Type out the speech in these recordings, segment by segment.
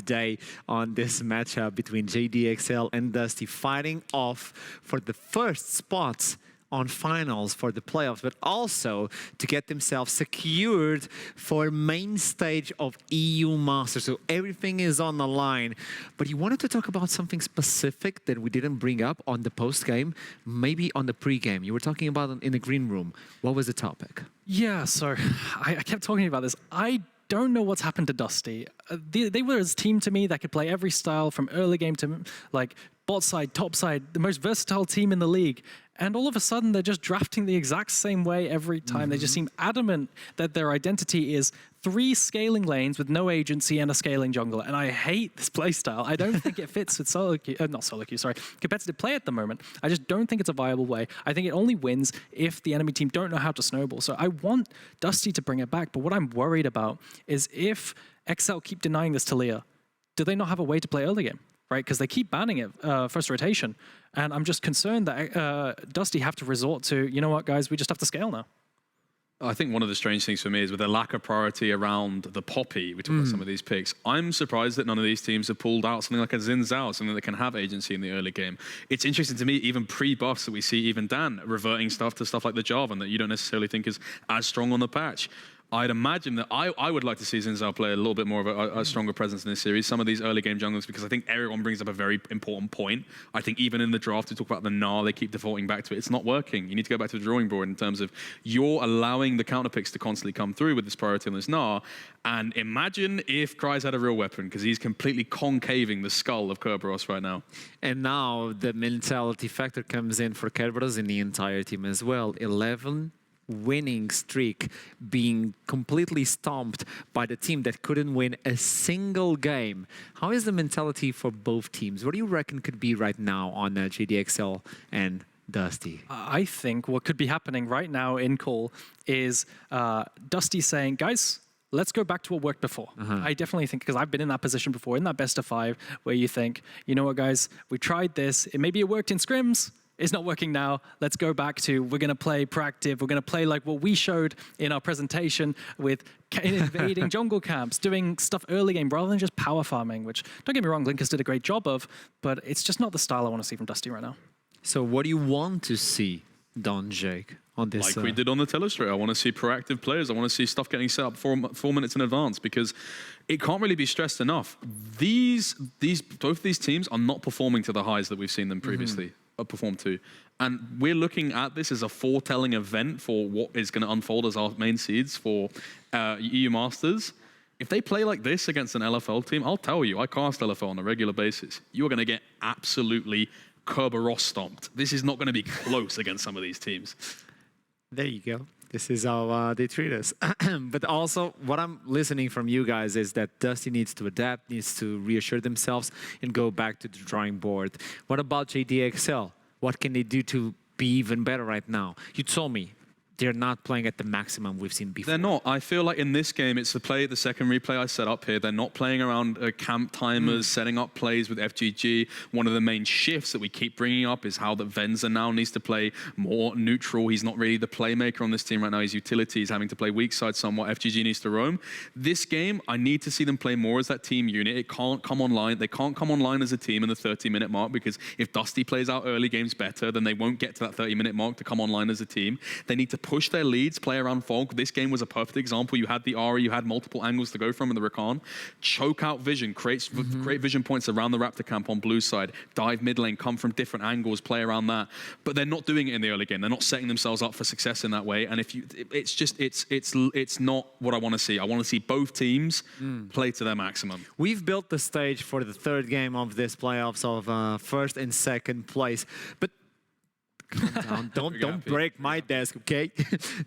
the day on this matchup between JDXL and Dusty, fighting off for the first spots on finals for the playoffs, but also to get themselves secured for main stage of EU Masters. So everything is on the line. But you wanted to talk about something specific that we didn't bring up on the post-game, maybe on the pre-game. You were talking about it in the green room. What was the topic? Yeah, so I kept talking about this. I don't know what's happened to Dusty. They were a team to me that could play every style from early game to like bot side, top side, the most versatile team in the league. And all of a sudden, they're just drafting the exact same way every time. They just seem adamant that their identity is 3 scaling lanes with no agency and a scaling jungler. And I hate this playstyle. I don't think it fits with competitive play at the moment. I just don't think it's a viable way. I think it only wins if the enemy team don't know how to snowball. So I want Dusty to bring it back. But what I'm worried about is if XL keep denying this to Leah, do they not have a way to play early game? Right, because they keep banning it first rotation. And I'm just concerned that Dusty have to resort to, you know what, guys, we just have to scale now. I think one of the strange things for me is with the lack of priority around the Poppy, we talk about some of these picks, I'm surprised that none of these teams have pulled out something like a Xin Zhao, something that can have agency in the early game. It's interesting to me, even pre-buffs that we see even Dan reverting stuff to stuff like the Jarvan that you don't necessarily think is as strong on the patch. I'd imagine that I would like to see Xin Zhao play a little bit more of a stronger presence in this series. Some of these early game junglers, because I think everyone brings up a very important point. I think even in the draft, we talk about the Gnar, they keep defaulting back to it. It's not working. You need to go back to the drawing board in terms of you're allowing the counter picks to constantly come through with this priority on this Gnar. And imagine if Kryze had a real weapon, because he's completely concaving the skull of Kerberos right now. And now the mentality factor comes in for Kerberos in the entire team as well. 11 winning streak being completely stomped by the team that couldn't win a single game. How is the mentality for both teams? What do you reckon could be right now on JDXL and Dusty? I think what could be happening right now in call is Dusty saying, guys, let's go back to what worked before. I definitely think, because I've been in that position before, in that best of 5, where you think, you know what, guys, we tried this. Maybe it worked in scrims. It's not working now. Let's go back to, we're going to play proactive. We're going to play like what we showed in our presentation with invading jungle camps, doing stuff early game rather than just power farming, which, don't get me wrong, Linkers did a great job of, but it's just not the style I want to see from Dusty right now. So what do you want to see, Don Jake, on this? Like we did on the Telestrator. I want to see proactive players. I want to see stuff getting set up 4 minutes in advance, because it can't really be stressed enough. Both these teams are not performing to the highs that we've seen them previously perform to. And we're looking at this as a foretelling event for what is going to unfold as our main seeds for EU Masters. If they play like this against an LFL team, I'll tell you, I cast LFL on a regular basis. You are going to get absolutely Kerberos stomped. This is not going to be close against some of these teams. There you go. This is how they treat us. But also, what I'm listening from you guys is that Dusty needs to adapt, needs to reassure themselves and go back to the drawing board. What about JDXL? What can they do to be even better right now? You told me they're not playing at the maximum we've seen before. They're not. I feel like in this game, it's the second replay I set up here. They're not playing around camp timers, setting up plays with FGG. One of the main shifts that we keep bringing up is how that Venza now needs to play more neutral. He's not really the playmaker on this team right now. His utility is having to play weak side somewhat. FGG needs to roam. This game, I need to see them play more as that team unit. It can't come online. They can't come online as a team in the 30-minute mark, because if Dusty plays out early games better, then they won't get to that 30-minute mark to come online as a team. They need to push their leads, play around fog. This game was a perfect example. You had the Ahri, you had multiple angles to go from in the Rakan. Choke out vision, create vision points around the Raptor camp on blue side. Dive mid lane, come from different angles, play around that. But they're not doing it in the early game. They're not setting themselves up for success in that way. And if you, it's not what I want to see. I want to see both teams play to their maximum. We've built the stage for the 3rd game of this playoffs of 1st and 2nd place. But calm down. Don't break my desk, okay?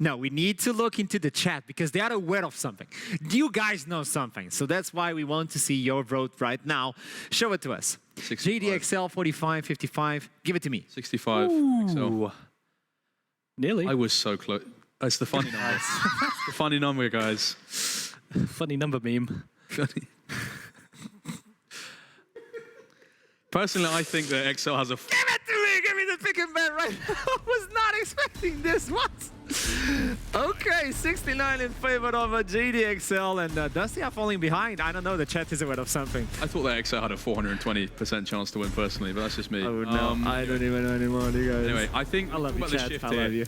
No, we need to look into the chat because they are aware of something. You guys know something. So that's why we want to see your vote right now. Show it to us. 65. JDXL 45, 55. Give it to me. 65. Ooh. Nearly. I was so close. It's the funny number. The funny number, guys. Funny number meme. Personally, I think that XL has a... Give it to me! Give me the pick and bet right now. I was not expecting this. What? Okay, 69 in favor of JDXL, and Dusty are falling behind. I don't know, the chat is aware of something. I thought that XL had a 420% chance to win personally, but that's just me. Oh no, I don't even know anymore, you guys. Anyway, I think I love you, about the chat. shift I here. love you.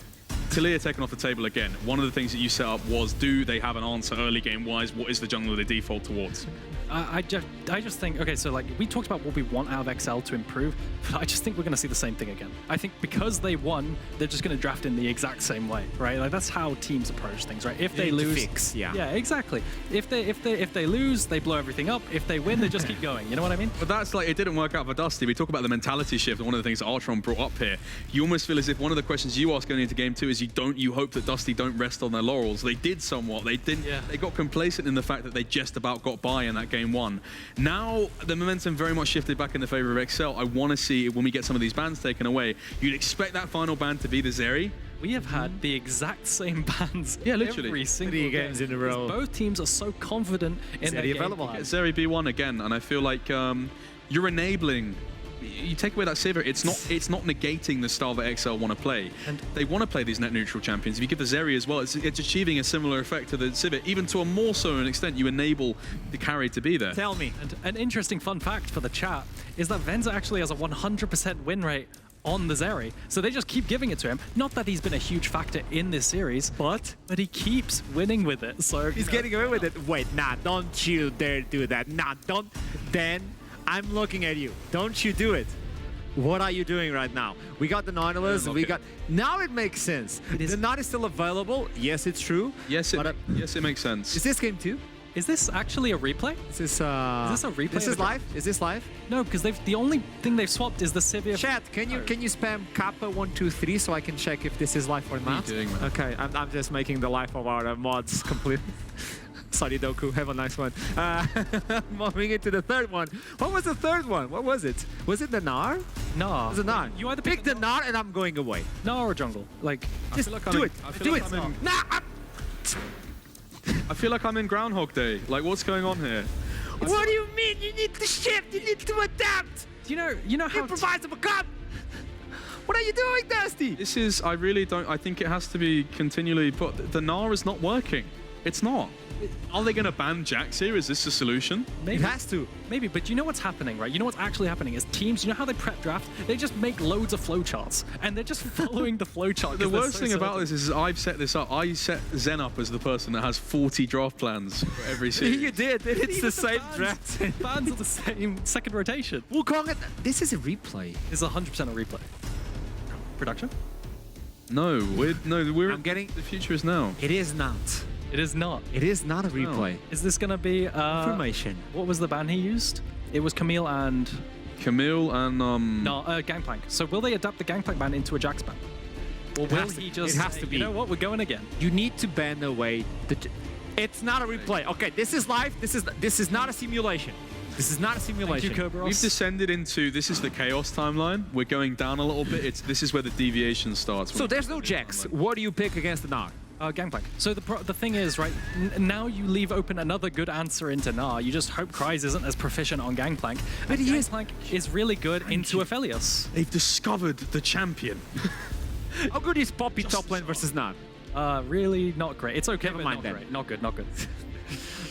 Talia taken off the table again. One of the things that you set up was, do they have an answer early game wise? What is the jungler they default towards? I just think, okay, so like we talked about what we want out of XL to improve, but I just think we're going to see the same thing again. I think because they won, they're just going to draft in the exact same way, right? Like that's how teams approach things, right? If they lose, fix, yeah, exactly. If they lose, they blow everything up. If they win, they just keep going. You know what I mean? But that's like, it didn't work out for Dusty. We talk about the mentality shift, and one of the things that Artron brought up here. You almost feel as if one of the questions you ask going into game 2 is you hope that Dusty don't rest on their laurels. They did somewhat. They didn't. Yeah. They got complacent in the fact that they just about got by in that game 1. Now the momentum very much shifted back in the favor of XL. I want to see when we get some of these bans taken away. You'd expect that final ban to be the Zeri. We have had the exact same bans literally. every single 3 games in a row. Both teams are so confident in their Zeri game available. plan. Zeri B1 again, and I feel like you're enabling. You take away that Sivir, it's not negating the style that XL want to play. And they want to play these net neutral champions. If you give the Zeri as well, it's achieving a similar effect to the Sivir, even to a more so an extent. You enable the carry to be there. Tell me. And an interesting fun fact for the chat is that Venza actually has a 100% win rate on the Zeri. So they just keep giving it to him. Not that he's been a huge factor in this series, but he keeps winning with it. So He's getting away with it. Wait, nah, don't you dare do that. Nah, don't. Then I'm looking at you. Don't you do it. What are you doing right now? We got the Nautilus. Okay. We got. Now it makes sense. The Naut is still available. Yes, it's true. Yes, but, yes, it makes sense. is this game 2? is this actually a replay? Is this Is this a replay? This of is the- live? Is this live? No, because the only thing they've swapped is the Sivir. Chat, can you spam Kappa 123 so I can check if this is live or not? What are you doing, man? Okay, I'm just making the life of our mods complete. Sorry, Doku. Have a nice one. Moving into the third one. What was the third one? What was it? Was it the Gnar? Nah. It was the Gnar. You either pick the Gnar and I'm going away. Gnar or jungle. Like, Just like do I'm it. in- I feel Do like it. I'm in- Nah. I feel like I'm in Groundhog Day. Like, what's going on here? What do you mean? You need to shift. You need to adapt. you know how Improvise and become. What are you doing, Dusty? This is, I really don't, I think it has to be continually put. The Gnar is not working. It's not. Are they going to ban Jax here? Is this the solution? maybe. It has to. Maybe, but you know what's happening, right? You know what's actually happening is teams, you know how they prep draft? They just make loads of flowcharts, and they're just following the flowchart. The worst thing about this is I've set this up. I set Zen up as the person that has 40 draft plans for every series. You did. It's the same draft. Fans are the same second rotation. Wukong, this is a replay. It's 100% a replay. Production? No, we're. I'm getting. The future is now. It is not. It is not. It is not a replay. Is this going to be... Information. What was the ban he used? It was Camille and... Camille and No, Gangplank. So will they adapt the Gangplank ban into a Jax ban? Or will has to- he just it has say, to be. You know what? We're going again. You need to ban away the. It's not a replay. Okay, this is live. This is not a simulation. This is not a simulation. Thank you, Kerberos. We've descended into, this is the chaos timeline. We're going down a little bit. This is where the deviation starts. So there's no Jax. What do you pick against the Gnar? Gangplank. So the thing is, right, now you leave open another good answer into Gnar. You just hope Kryze isn't as proficient on Gangplank. But And he is. Gangplank is really good into Aphelios. They've discovered the champion. How good is Poppy top lane versus Gnar? Really not great. It's okay, Never but mind not then. great. Not good, not good.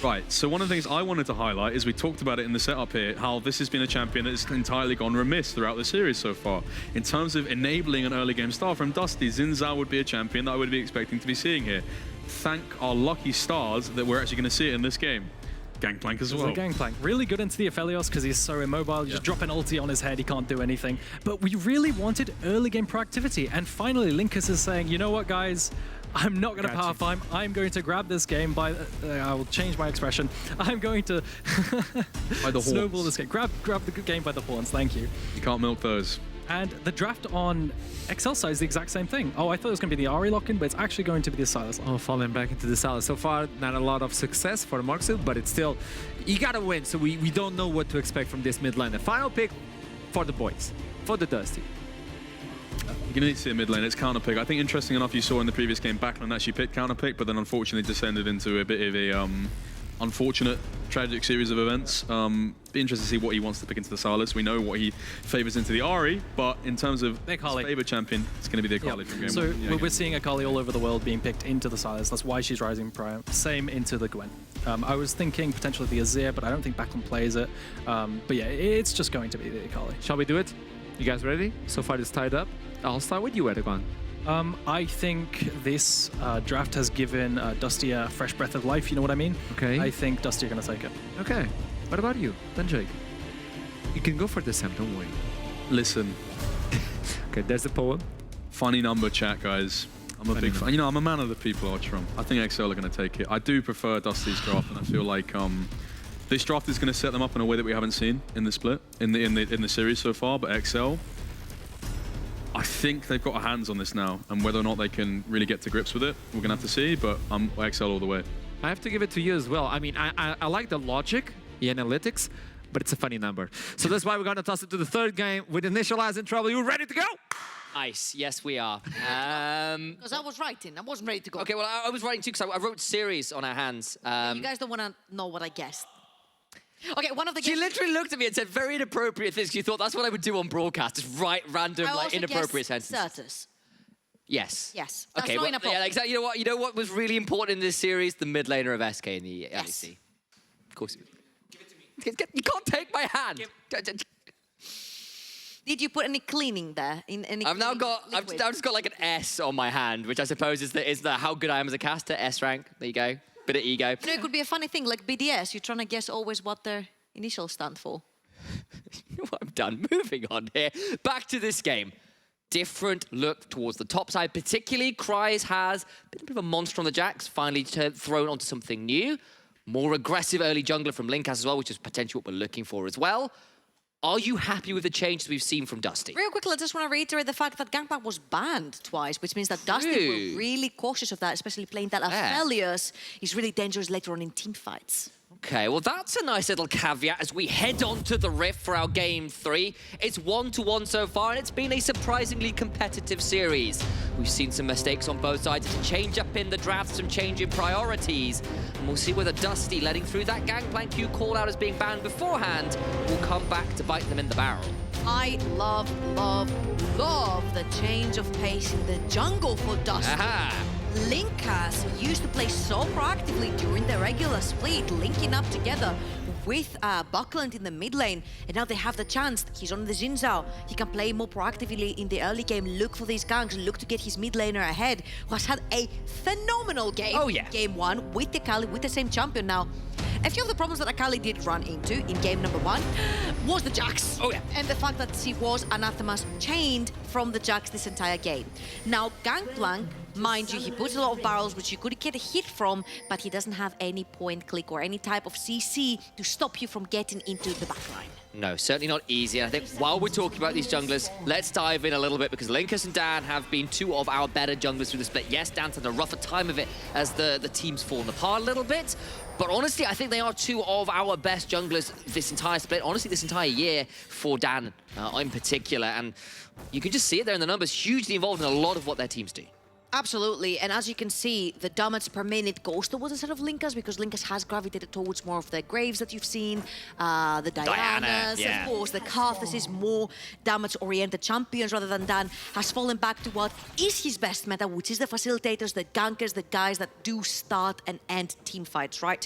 Right, so one of the things I wanted to highlight is we talked about it in the setup here, how this has been a champion that has entirely gone remiss throughout the series so far. In terms of enabling an early game start from Dusty, Xin Zhao would be a champion that I would be expecting to be seeing here. Thank our lucky stars that we're actually going to see it in this game. Gangplank as well. So Gangplank, really good into the Aphelios because he's so immobile. You just drop an ulti on his head, he can't do anything. But we really wanted early game proactivity. And finally, Linkus is saying, you know what, guys? I'm not going to power farm. I'm going to grab this game by... I will change my expression. I'm going to By the snowball horns. this game. Grab the game by the horns. Thank you. You can't milk those. And the draft on XL side is the exact same thing. Oh, I thought it was going to be the Ahri lock-in, but it's actually going to be the Silas lock-in. Oh, falling back into the Silas. So far, not a lot of success for Marksu, but it's still... You gotta win, so we don't know what to expect from this mid lane. The final pick for the boys, for the Dusty. You're going to need to see a mid lane. It's counter pick. I think interesting enough, you saw in the previous game, Backlund actually picked counter pick, but then unfortunately descended into a bit of a unfortunate, tragic series of events. Be interested to see what he wants to pick into the Sylas. We know what he favors into the Ahri, but in terms of his favorite champion, it's going to be the Akali from game So one. Yeah, we're seeing Akali all over the world being picked into the Sylas. That's why she's rising prime. Same into the Gwen. I was thinking potentially the Azir, but I don't think Backlund plays it. But yeah, it's just going to be the Akali. Shall we do it? You guys ready? So far it's tied up. I'll start with you, Erdogan. I think this draft has given Dusty a fresh breath of life, you know what I mean? Okay. I think Dusty are going to take it. Okay. What about you, then Jake? You can go for the Sam, don't worry. Listen, Okay, there's the poem. funny number chat, guys. I'm a big fan. You know, I'm a man of the people, Ultram. I think XL are going to take it. I do prefer Dusty's draft, and I feel like this draft is going to set them up in a way that we haven't seen in the split, in the series so far. But XL, I think they've got our hands on this now, and whether or not they can really get to grips with it, we're going to have to see. But I'm XL all the way. I have to give it to you as well. I mean, I like the logic, the analytics, but it's a funny number. So that's why we're going to toss it to the third game with Initialize in trouble. You ready to go? Nice. Yes, we are. Because I was writing. I wasn't ready to go. Okay, well, I was writing too because I wrote series on our hands. You guys don't want to know what I guessed. Okay, one of the She games... literally looked at me and said very inappropriate things. She thought that's what I would do on broadcast, just write random, I like, also inappropriate guessed sentences. Certus. Yes. Yes, that's Okay, not well, inappropriate. yeah, exactly. You know what was really important in this series? The mid laner of SK in the Yes. NLC. Of course. Give it to me. You can't take my hand. Did you put any cleaning there? I've now just got like an S on my hand, which I suppose is the how good I am as a caster. S rank. There you go. Bit of ego. You know, it could be a funny thing, like BDS. You're trying to guess always what their initials stand for. I'm done. Moving on here. Back to this game. Different look towards the top side, particularly Kryze has been a bit of a monster on the Jax, finally thrown onto something new. More aggressive early jungler from Linkas as well, which is potentially what we're looking for as well. Are you happy with the changes we've seen from Dusty? Real quickly, I just want to reiterate the fact that Gangplank was banned twice, which means that Dusty were really cautious of that, especially playing that Aphelios is really dangerous later on in team fights. Okay, well, that's a nice little caveat as we head on to the Rift for our Game 3. It's 1-1 so far, and it's been a surprisingly competitive series. We've seen some mistakes on both sides, a change up in the draft, some change in priorities. And we'll see whether Dusty, letting through that Gangplank Q call-out as being banned beforehand, will come back to bite them in the barrel. I love the change of pace in the jungle for Dusty. Aha! Linkas used to play so proactively during the regular split, linking up together with Backlund in the mid lane, and now they have the chance. He's on the Xin Zhao. He can play more proactively in the early game, look for these ganks, look to get his mid laner ahead, who has had a phenomenal game. Oh, yeah. Game 1 with the Akali, with the same champion now. A few of the problems that Akali did run into in game number 1 was the Jax. Oh, yeah. And the fact that she was Anathema's chained from the Jax this entire game. Now, Gangplank, mind you, he puts a lot of barrels which you could get a hit from, but he doesn't have any point click or any type of CC to stop you from getting into the backline. No, certainly not easy. And I think while we're talking about these junglers, let's dive in a little bit because Linkus and Dan have been two of our better junglers through the split. Yes, Dan's had a rougher time of it as the team's fallen apart a little bit. But honestly, I think they are two of our best junglers this entire split. Honestly, this entire year for Dan in particular. And you can just see it there in the numbers, hugely involved in a lot of what their teams do. Absolutely, and as you can see, the damage per minute goes towards a set of Linkas because Linkas has gravitated towards more of the Graves that you've seen, the Dianas, yeah. of course, the Karthus is more damage-oriented champions rather than Dan, has fallen back to what is his best meta, which is the facilitators, the gankers, the guys that do start and end team fights, right?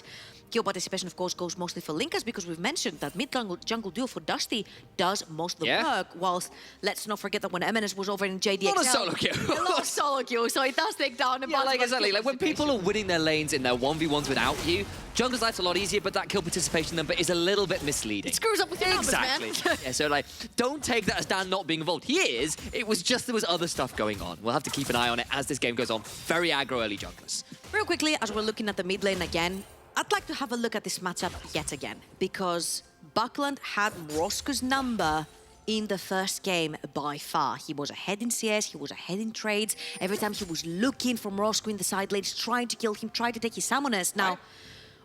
Kill participation, of course, goes mostly for Linkas because we've mentioned that mid-jungle duo for Dusty does most of the work, whilst let's not forget that when MNS was over in JDXL... Not a solo queue. A lot of solo queue, so it does take down a bunch of exactly. Like when people are winning their lanes in their 1v1s without you, jungler's life's a lot easier, but that kill participation number is a little bit misleading. It screws up with your numbers, exactly. man. Yeah, so like, don't take that as Dan not being involved. He is. It was just there was other stuff going on. We'll have to keep an eye on it as this game goes on. Very aggro early junglers. Real quickly, as we're looking at the mid lane again, I'd like to have a look at this matchup yet again, because Backlund had Roscoe's number in the first game by far. He was ahead in CS, he was ahead in trades. Every time he was looking from Roscoe in the side lanes, trying to kill him, trying to take his summoners. Now,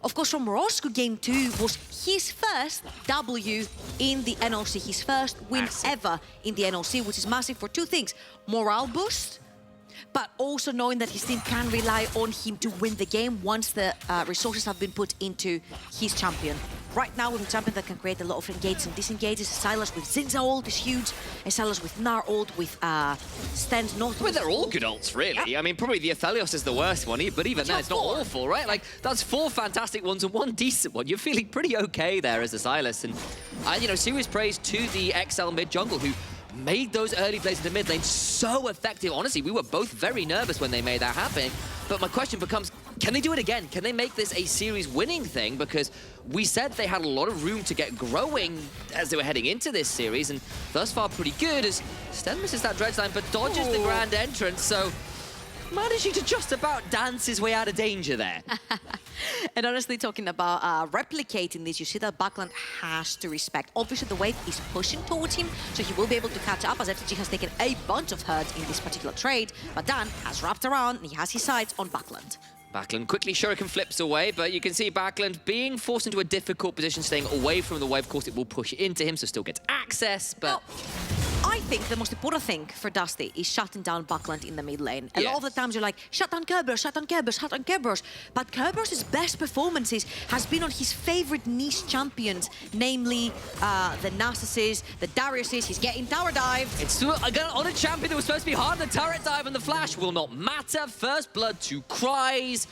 of course, from Roscoe, game 2 was his first W in the NLC, his first win ever in the NLC, which is massive for two things. Morale boost, but also knowing that his team can rely on him to win the game once the resources have been put into his champion. Right now, with a champion that can create a lot of engages and disengages, Silas with Zinza ult is huge, and Silas with Gnar ult, with Sten's North. Well, they're all good ults, really. Yeah. I mean, probably the Aphelios is the worst one, but even then, it's not awful, right? Like, that's 4 fantastic ones and 1 decent one. You're feeling pretty okay there as a Silas. And, you know, serious praise to the XL mid jungle, who made those early plays in the mid lane so effective. Honestly, we were both very nervous when they made that happen. But my question becomes, can they do it again? Can they make this a series winning thing? Because we said they had a lot of room to get growing as they were heading into this series, and thus far pretty good as Sten misses that dredge line, but dodges the grand entrance, so managing to just about dance his way out of danger there. And honestly, talking about replicating this, you see that Buckland has to respect. Obviously, the wave is pushing towards him, so he will be able to catch up, as FTG has taken a bunch of hurt in this particular trade, but Dan has wrapped around, and he has his sights on Buckland. Backlund quickly Shuriken flips away, but you can see Backlund being forced into a difficult position, staying away from the wave. Of course, it will push into him, so still gets access, but... Now, I think the most important thing for Dusty is shutting down Buckland in the mid lane. A lot of the times you're like, shut down Kerberos, shut down Kerberos, shut down Kerberos. But Kerberos' best performances has been on his favorite niche champions, namely the Narcissus, the Dariuses. He's getting tower dived. It's still, again, on a champion that was supposed to be hard. The turret dive and the flash will not matter. First blood to Cries.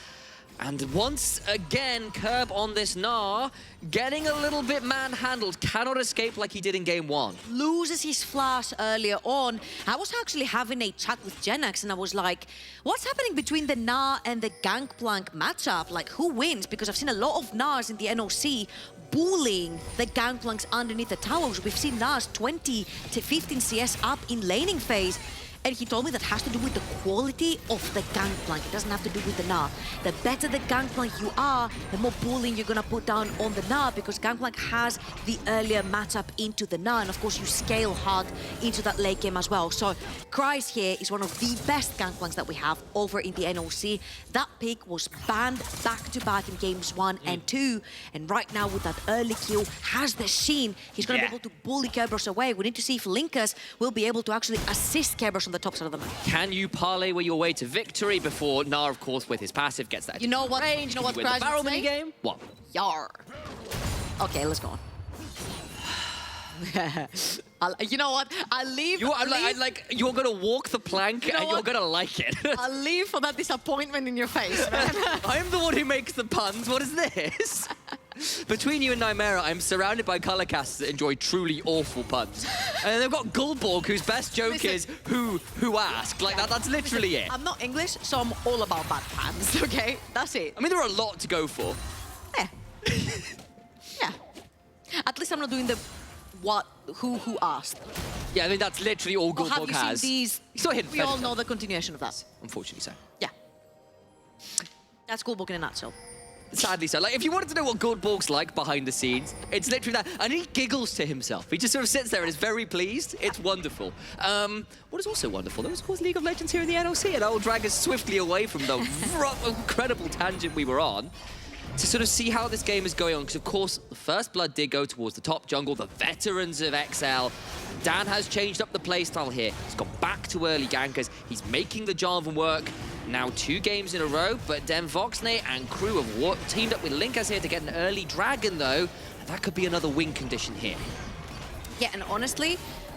And once again, Curb on this Gnar, getting a little bit manhandled, cannot escape like he did in game 1. Loses his flash earlier on. I was actually having a chat with Genax and I was like, what's happening between the Gnar and the Gangplank matchup? Like, who wins? Because I've seen a lot of Gnars in the NLC bullying the Gangplanks underneath the towers. We've seen Gnars 20 to 15 CS up in laning phase. And he told me that has to do with the quality of the Gangplank. It doesn't have to do with the Gnar. The better the Gangplank you are, the more bullying you're gonna put down on the Gnar, because Gangplank has the earlier matchup into the Gnar, and of course you scale hard into that late game as well. So Cries here is one of the best Gangplanks that we have over in the NLC. That pick was banned back-to-back in games 1 and 2, and right now with that early kill, has the sheen. He's gonna be able to bully Kerberos away. We need to see if Linkus will be able to actually assist Kerberos on the top side of the map. Can you parlay your way to victory before Gnar, of course, with his passive gets that? You know what? Range? You know what? Can you win the barrel mini game? What? Yar. Okay, let's go on. You know what? I'll leave. You're gonna walk the plank, and you're gonna like it. I'll leave for that disappointment in your face, man. I'm the one who makes the puns. What is this? Between you and Nymera, I'm surrounded by color casters that enjoy truly awful puns. And they've got Guldborg, whose best joke is who asked. Like that's literally it. I'm not English, so I'm all about bad puns. Okay, that's it. I mean, there are a lot to go for. Yeah. Yeah. At least I'm not doing the who asked. Yeah, I mean that's literally all Or Guldborg have you has. seen these? He's not hidden. We all know the continuation of that. Unfortunately, so. Yeah. That's Guldborg in a nutshell. Sadly so. Like, if you wanted to know what Guldborg's like behind the scenes, it's literally that. And he giggles to himself. He just sort of sits there and is very pleased. It's wonderful. What is also wonderful, though, is, of course, League of Legends here in the NLC, and I'll drag us swiftly away from the incredible tangent we were on to sort of see how this game is going on. Because, of course, the first blood did go towards the top jungle, the veterans of XL. Dan has changed up the playstyle here. He's gone back to early gankers. He's making the Jarvan work. Now 2 games in a row, but Den Voxnay and crew have teamed up with Linkus here to get an early dragon, though. And that could be another win condition here. Yeah, and honestly,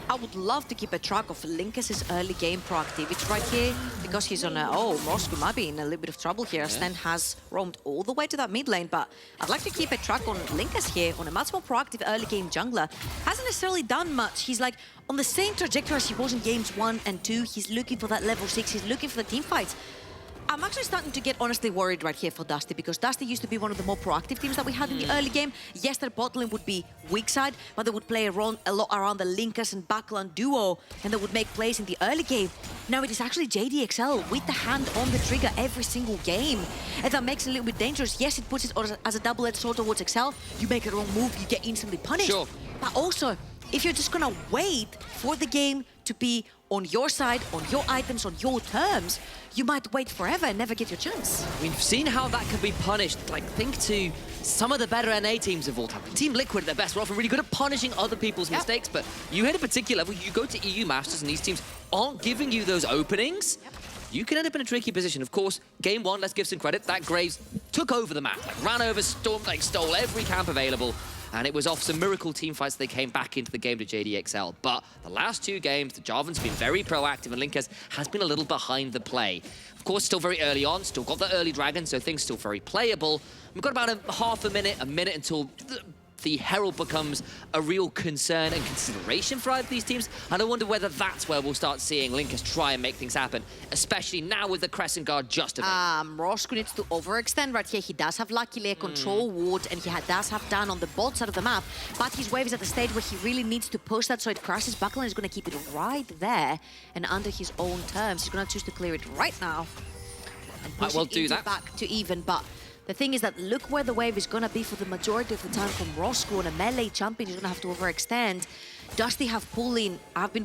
I would love to keep a track of Linkus' early game proactivity right here, because he's on a... Oh, Moscow might be in a little bit of trouble here. Sten has roamed all the way to that mid lane, but I'd like to keep a track on Linkus here, on a much more proactive early game jungler. Hasn't necessarily done much. He's like on the same trajectory as he was in games 1 and 2. He's looking for that level 6. He's looking for the team fights. I'm actually starting to get honestly worried right here for Dusty, because Dusty used to be one of the more proactive teams that we had in the early game. Yes, their bot lane would be weak side, but they would play a lot around the Linkus and Backland duo, and they would make plays in the early game. Now it is actually JDXL with the hand on the trigger every single game, and that makes it a little bit dangerous. Yes, it puts it as a double-edged sword towards XL. You make a wrong move, you get instantly punished. Sure. But also, if you're just gonna wait for the game to be on your side, on your items, on your terms, you might wait forever and never get your chance. We've seen how that can be punished. Like, think to some of the better NA teams of all time. Team Liquid at their best, we're often really good at punishing other people's mistakes, but you hit a particular level, you go to EU Masters and these teams aren't giving you those openings, you can end up in a tricky position. Of course, game one, let's give some credit, that Graves took over the map, like, ran over, stormed, like, stole every camp available, and it was off some miracle team fights they came back into the game to JDXL. But the last 2 games, the Jarvan's been very proactive, and Linkers has been a little behind the play. Of course, still very early on, still got the early dragon, so things still very playable. We've got about a minute until the Herald becomes a real concern and consideration for either of these teams. And I wonder whether that's where we'll start seeing Linkers try and make things happen, especially now with the Crescent Guard just available. Roscoe needs to overextend right here. He does have luckily a control ward, and he does have Dan on the bot side of the map, but his wave is at the stage where he really needs to push that so it crashes. Buckland is going to keep it right there and under his own terms. He's going to choose to clear it right now and push Well, it do into that. back to even, but the thing is that look where the wave is going to be for the majority of the time from Roscoe, and a melee champion is going to have to overextend. Dusty have been pulling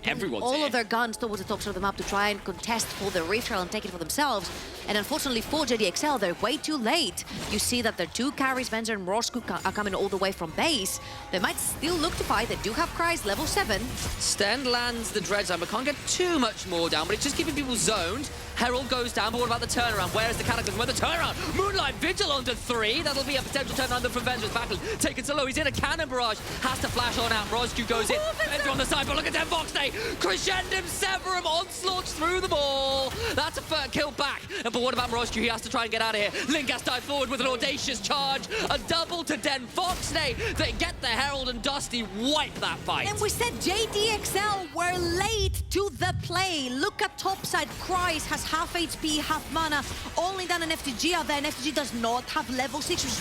Everyone's all here. of their guns towards the top side of the map to try and contest for the Rift Trail and take it for themselves. And unfortunately for JDXL, they're way too late. You see that their 2 carries, Venzer and Roscoe, are coming all the way from base. They might still look to fight. They do have Cries, level 7. Sten lands the Dreadzone, but can't get too much more down, but it's just keeping people zoned. Herald goes down, but what about the turnaround? Where is the Cataclysm? Where the turnaround? Moonlight Vigil onto 3. That'll be a potential turnaround from Venzer's Backlund. Taken so low, he's in a cannon barrage. Has to flash on out. Roscoe goes in. Venzer on the side, but look at Voxnay. Crescendum Severum onslaughts through the ball. That's a kill back. But what about Roscoe? He has to try and get out of here. Lingas dive forward with an audacious charge. A double to Den Voxnay. They get the Herald, and Dusty wipe that fight. And we said JDXL were late to the play. Look at topside. Cries has half HP, half mana. Only done an FTG out there, and FTG does not have level 6, which is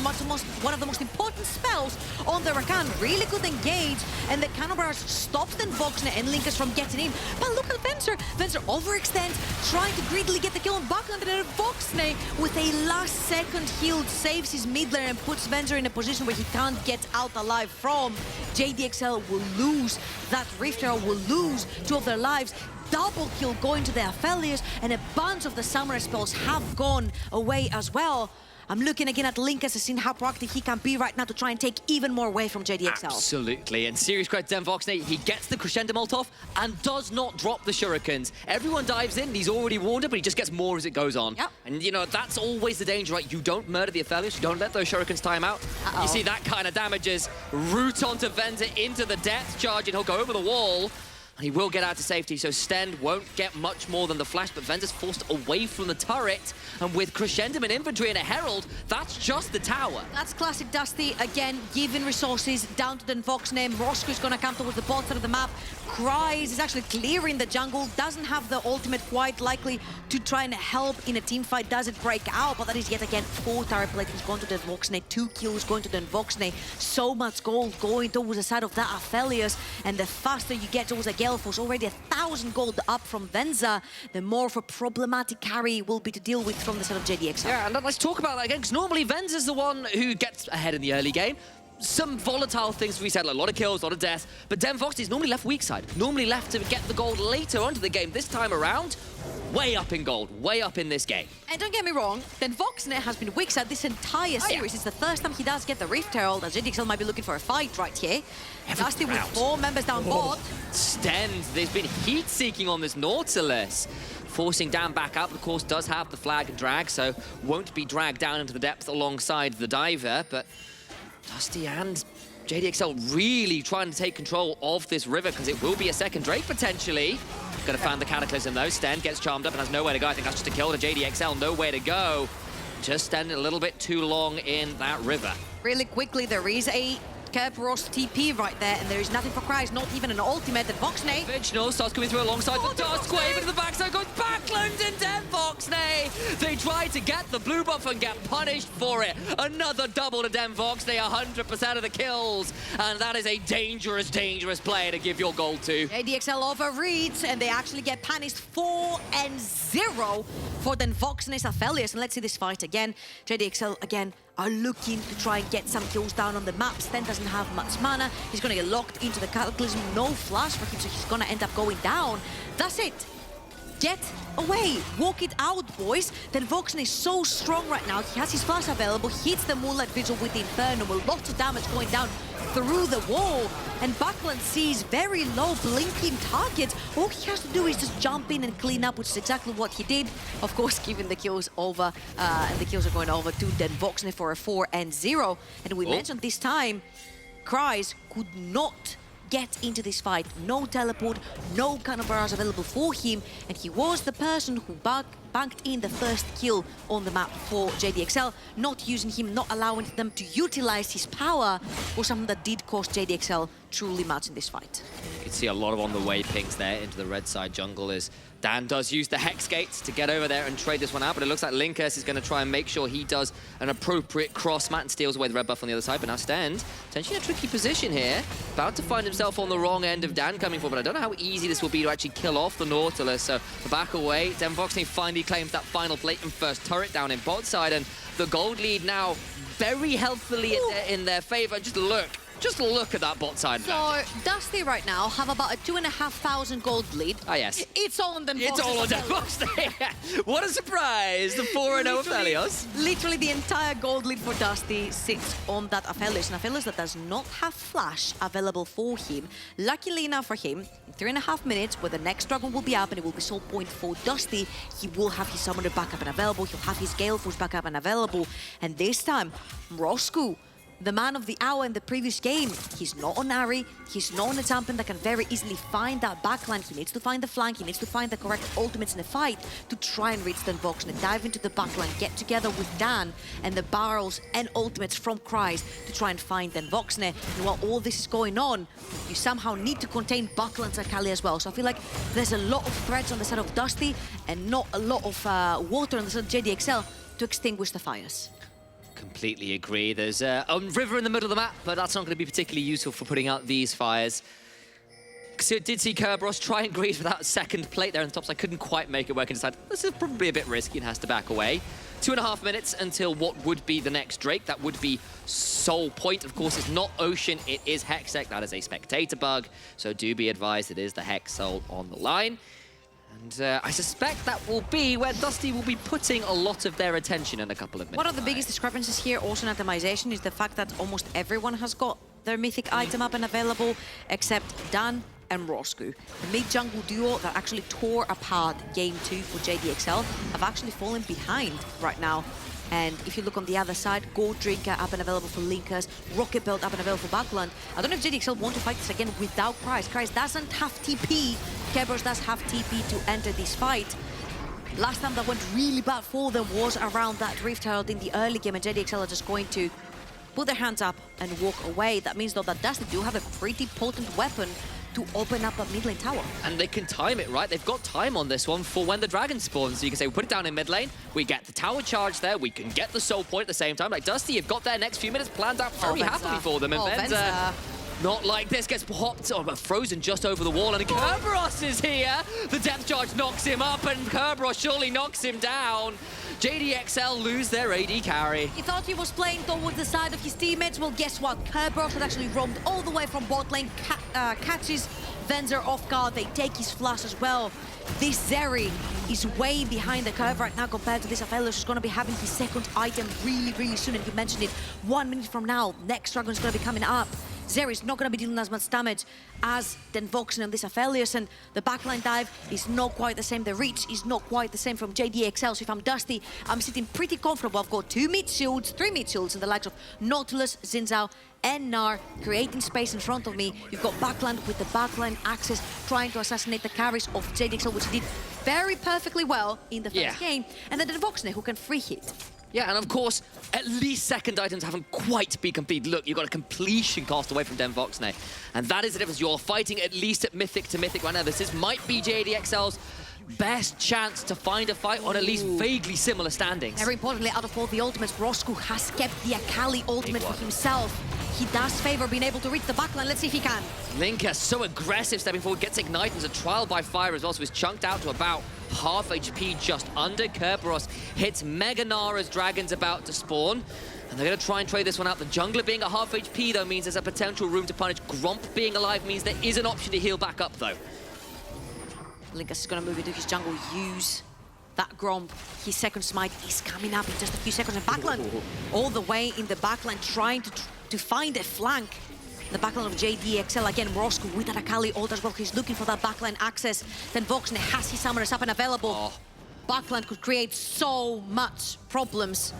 one of the most important spells on the Rakan. Really good engage, and the Cannon Barrage stops then Voxnay and Linkers from getting in. But look at Venzer. Venzer overextends, trying to greedily get the kill on Buckland, and then Voxnay with a last-second heal saves his mid lane and puts Venzer in a position where he can't get out alive from. JDXL will lose that Rift Herald, will lose 2 of their lives. Double kill going to the Aphelios, and a bunch of the summoner spells have gone away as well. I'm looking again at Linkers to see how proactive he can be right now to try and take even more away from JDXL. Absolutely, and serious credit to Voxnay. He gets the Crescendo ult off and does not drop the Shurikens. Everyone dives in, he's already warned it, but he just gets more as it goes on. Yep. And you know, that's always the danger, right? You don't murder the Aphelios, you don't let those Shurikens time out. You see that kind of damages. Root onto Venzer into the depth charge, and he'll go over the wall. He will get out to safety, so Sten won't get much more than the flash, but Venzer's forced away from the turret, and with Crescendum in inventory and a Herald, that's just the tower. That's classic Dusty, again, giving resources down to Den Voxnay. Roscoe's gonna come towards the bottom of the map. Cries is actually clearing the jungle, doesn't have the ultimate, quite likely to try and help in a team fight. Does it break out? But that is yet again 4 turret platings going to Den Voxnay, 2 kills going to Den Voxnay. So much gold going towards the side of that Aphelios, and the faster you get towards a Gale Force, already 1,000 gold up from Venza, the more of a problematic carry will be to deal with from the side of JDXL. Yeah, and let's talk about that again, because normally Venzer's the one who gets ahead in the early game. Some volatile things we said, like a lot of kills, a lot of death, but Den Voxnay's normally left weak side, normally left to get the gold later onto the game. This time around, way up in gold, way up in this game. And don't get me wrong, Den Voxnay has been weak side this entire series. It's the first time he does get the Rift Herald, as JDXL might be looking for a fight right here. Dusty with 4 members down bot. Sten, there's been heat-seeking on this Nautilus. Forcing Dan back up, of course, does have the flag and drag, so won't be dragged down into the depth alongside the diver, but Dusty and JDXL really trying to take control of this river, because it will be a second Drake potentially. Gonna find the Cataclysm though. Sten gets charmed up and has nowhere to go. I think that's just a kill to JDXL, nowhere to go. Just standing a little bit too long in that river. Really quickly, there is a Kerberos TP right there, and there is nothing for Cries, not even an ultimate. And Voxnay. Vigil starts coming through alongside the Dusk Wave into the backside, goes Backlund and Den Voxnay. They try to get the blue buff and get punished for it. Another double to Den Voxnay, 100% of the kills. And that is a dangerous, dangerous player to give your gold to. JDXL overreads, and they actually get punished 4-0 for Den Voxnay's Aphelios. And let's see this fight again. JDXL again are looking to try and get some kills down on the map. Sten doesn't have much mana. He's going to get locked into the Cataclysm. No flash for him, so he's going to end up going down. That's it. Get away, walk it out, boys. Then Voxen is so strong right now. He has his flash available, hits the Moonlight Vigil with the Inferno, with lots of damage going down through the wall. And Buckland sees very low blinking targets. All he has to do is just jump in and clean up, which is exactly what he did. Of course, giving the kills over, and the kills are going over to Den Voxen for a 4-0. And we mentioned this time, Cries could not get into this fight. No teleport, no kind of barrage available for him, and he was the person who banked in the first kill on the map for JDXL. Not using him, not allowing them to utilize his power was something that did cost JDXL truly much in this fight. You can see a lot of on-the-way pings there into the red side jungle as Dan does use the Hex Gates to get over there and trade this one out, but it looks like Linkus is going to try and make sure he does an appropriate cross. Matt and steals away the red buff on the other side, but now Stand, potentially in a tricky position here, about to find himself on the wrong end of Dan coming forward, but I don't know how easy this will be to actually kill off the Nautilus, so the back away, Den Voxen finally claims that final blatant first turret down in bot side, and the gold lead now very healthily in their favor. Just look at that bot side. So, Dusty right now have about a 2,500 gold lead. Ah, yes. It's all on Den Voxen. It's all on Den Voxen. What a surprise. The 4-0 Aphelios. Literally the entire gold lead for Dusty sits on that Aphelios. An Aphelios that does not have flash available for him. Luckily enough for him, in 3.5 minutes, where the next dragon will be up and it will be soul point for Dusty, he will have his summoner back up and available. He'll have his Gale Force back up and available. And this time, Roscoe, the man of the hour in the previous game, he's not on Ari, he's not on a champion that can very easily find that backline. He needs to find the flank, he needs to find the correct ultimates in the fight to try and reach Den Voxen and dive into the backline, get together with Dan and the barrels and ultimates from Cries to try and find Den Voxen. And while all this is going on, you somehow need to contain Buckland's Akali as well. So I feel like there's a lot of threats on the side of Dusty and not a lot of water on the side of JDXL to extinguish the fires. Completely agree. There's a river in the middle of the map, but that's not going to be particularly useful for putting out these fires. So did see Kerberos try and grease for that second plate there on the top side. Couldn't quite make it work and decided this is probably a bit risky and has to back away. 2.5 minutes until what would be the next Drake. That would be Soul Point. Of course, it's not Ocean, it is Hextech. That is a spectator bug. So do be advised, it is the Hex Soul on the line. And I suspect that will be where Dusty will be putting a lot of their attention in a couple of minutes. One of the biggest discrepancies here also in itemization is the fact that almost everyone has got their mythic item up and available except Dan and Roscoe. The mid-jungle duo that actually tore apart Game 2 for JDXL have actually fallen behind right now. And if you look on the other side, Gold Drinker up and available for Linkers, Rocket Belt up and available for Buckland. I don't know if JDXL want to fight this again without Cries. Cries doesn't have TP. Kerberos does have TP to enter this fight. Last time that went really bad for them was around that Rift Herald in the early game, and JDXL are just going to put their hands up and walk away. That means though that Dusty do have a pretty potent weapon to open up a mid lane tower. And they can time it, right? They've got time on this one for when the dragon spawns. So you can say, we put it down in mid lane, we get the tower charge there, we can get the soul point at the same time. Like Dusty, you've got their next few minutes planned out very happily for them. And Venza, not like this, gets popped, frozen just over the wall, and Kerberos is here. The depth charge knocks him up, and Kerberos surely knocks him down. JDXL lose their AD carry. He thought he was playing towards the side of his teammates. Well, guess what? Kerberos had actually roamed all the way from bot lane, catches Venzer off guard. They take his flash as well. This Zeri is way behind the curve right now compared to this Aphelios, who's going to be having his second item really, really soon. And you mentioned it, 1 minute from now, next dragon is going to be coming up. Zeri's not going to be dealing as much damage as Den Voxen and this Aphelios, and the backline dive is not quite the same. The reach is not quite the same from JDXL. So if I'm Dusty, I'm sitting pretty comfortable. I've got 2 mid shields, 3 mid shields, and the likes of Nautilus, Zinzao, and Gnar creating space in front of me. You've got Backland with the backline access, trying to assassinate the carries of JDXL, which he did very perfectly well in the first game. And then Den Voxen, who can free hit. Yeah, and of course, at least second items haven't quite been complete. Look, you've got a completion cost away from Den Voxen, and that is the difference. You're fighting at least at Mythic to Mythic right now. This might be JDXL's best chance to find a fight on at least vaguely similar standings. Very importantly, out of all the ultimates, Roscoe has kept the Akali ultimate for himself. He does favor being able to reach the backline. Let's see if he can. Linker, so aggressive, stepping forward, gets ignited as a trial by fire as well, so he's chunked out to about half HP just under. Kerberos hits Mega Nara's dragon's about to spawn, and they're going to try and trade this one out. The jungler being at half HP, though, means there's a potential room to punish. Gromp being alive means there is an option to heal back up, though. Linkas is going to move into his jungle, use that Grom. His second smite is coming up in just a few seconds. And backline, all the way in the backline, trying to find a flank. The backline of JDXL, again, Roscoe with that Akali ult as well. He's looking for that backline access. Then Voxne has his summoners up and available. Backline could create so much problems.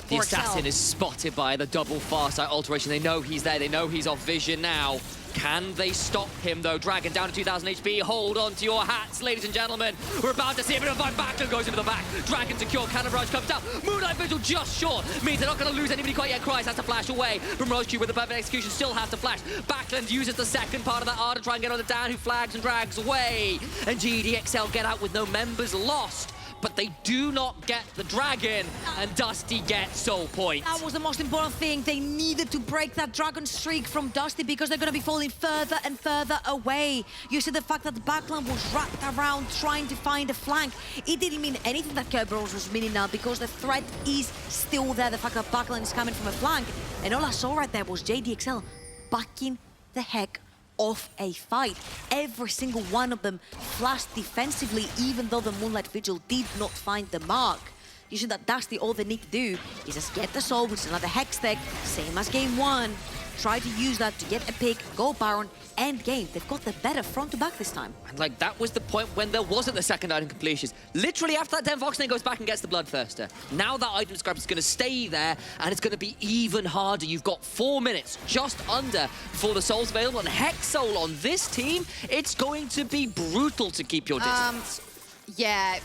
The assassin is spotted by the double Farsight alteration. They know he's there. They know he's off vision now. Can they stop him, though? Dragon down to 2,000 HP. Hold on to your hats, ladies and gentlemen. We're about to see a bit of a fight. Backlund goes into the back. Dragon secure. Cannon Barrage comes down. Moonlight Vigil just short. Means they're not going to lose anybody quite yet. Kryze has to flash away from Roach with the perfect execution. Still has to flash. Backlund uses the second part of that R to try and get on the Dan, who flags and drags away. And JDXL get out with no members lost. But they do not get the dragon, and Dusty gets soul points. That was the most important thing. They needed to break that dragon streak from Dusty because they're going to be falling further and further away. You see the fact that the backline was wrapped around trying to find a flank. It didn't mean anything that Kerberos was meaning now because the threat is still there. The fact that backline is coming from a flank. And all I saw right there was JDXL backing the heck off a fight. Every single one of them flashed defensively, even though the Moonlight Vigil did not find the mark. You see that Dusty, all they need to do is just get the soul, which is another hex deck, same as game one. Try to use that to get a pick, go Baron, end game. They've got the better front to back this time. And like, that was the point when there wasn't the second item completions. Literally after that, then Voxne goes back and gets the Bloodthirster. Now that item scrap is going to stay there, and it's going to be even harder. You've got 4 minutes, just under, for the souls available. And Hex Soul on this team, it's going to be brutal to keep your distance. Yeah.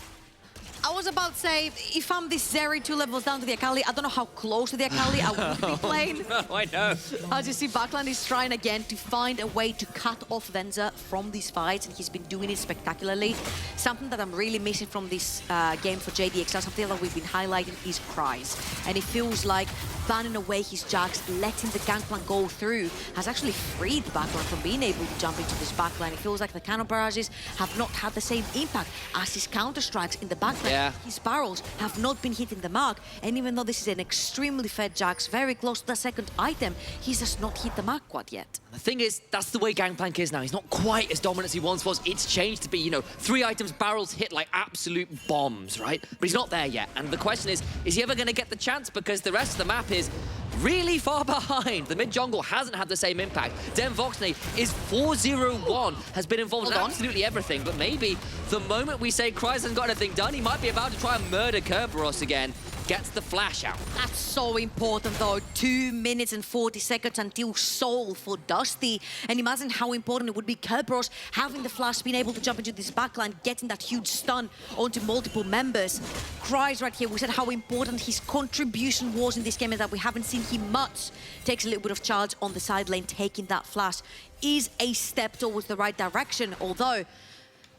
I was about to say, if I'm this Zeri 2 levels down to the Akali, I don't know how close to the Akali I would be playing. No, I know. As you see, backline is trying again to find a way to cut off Venza from these fights, and he's been doing it spectacularly. Something that I'm really missing from this game for JDXL, something that we've been highlighting, is Kryze. And it feels like banning away his Jax, letting the gangplank go through, has actually freed the backline from being able to jump into this backline. It feels like the cannon barrages have not had the same impact as his counter-strikes in the backline. Yeah. His barrels have not been hitting the mark, and even though this is an extremely fed Jax, very close to the second item, he's just not hit the mark quite yet. The thing is, that's the way Gangplank is now. He's not quite as dominant as he once was. It's changed to be, you know, 3 items, barrels hit like absolute bombs, right? But he's not there yet. And the question is he ever going to get the chance? Because the rest of the map is really far behind. The mid-jungle hasn't had the same impact. Den Voxne is 4-0-1, has been involved in absolutely everything, but maybe the moment we say Kryze hasn't got anything done, he might be about to try and murder Kerberos again. Gets the flash out. That's so important though. 2 minutes and 40 seconds until soul for Dusty. And imagine how important it would be Kerberos having the flash, being able to jump into this backline, getting that huge stun onto multiple members. Kryze right here, we said how important his contribution was in this game and that we haven't seen him much. Takes a little bit of charge on the side lane, taking that flash is a step towards the right direction, although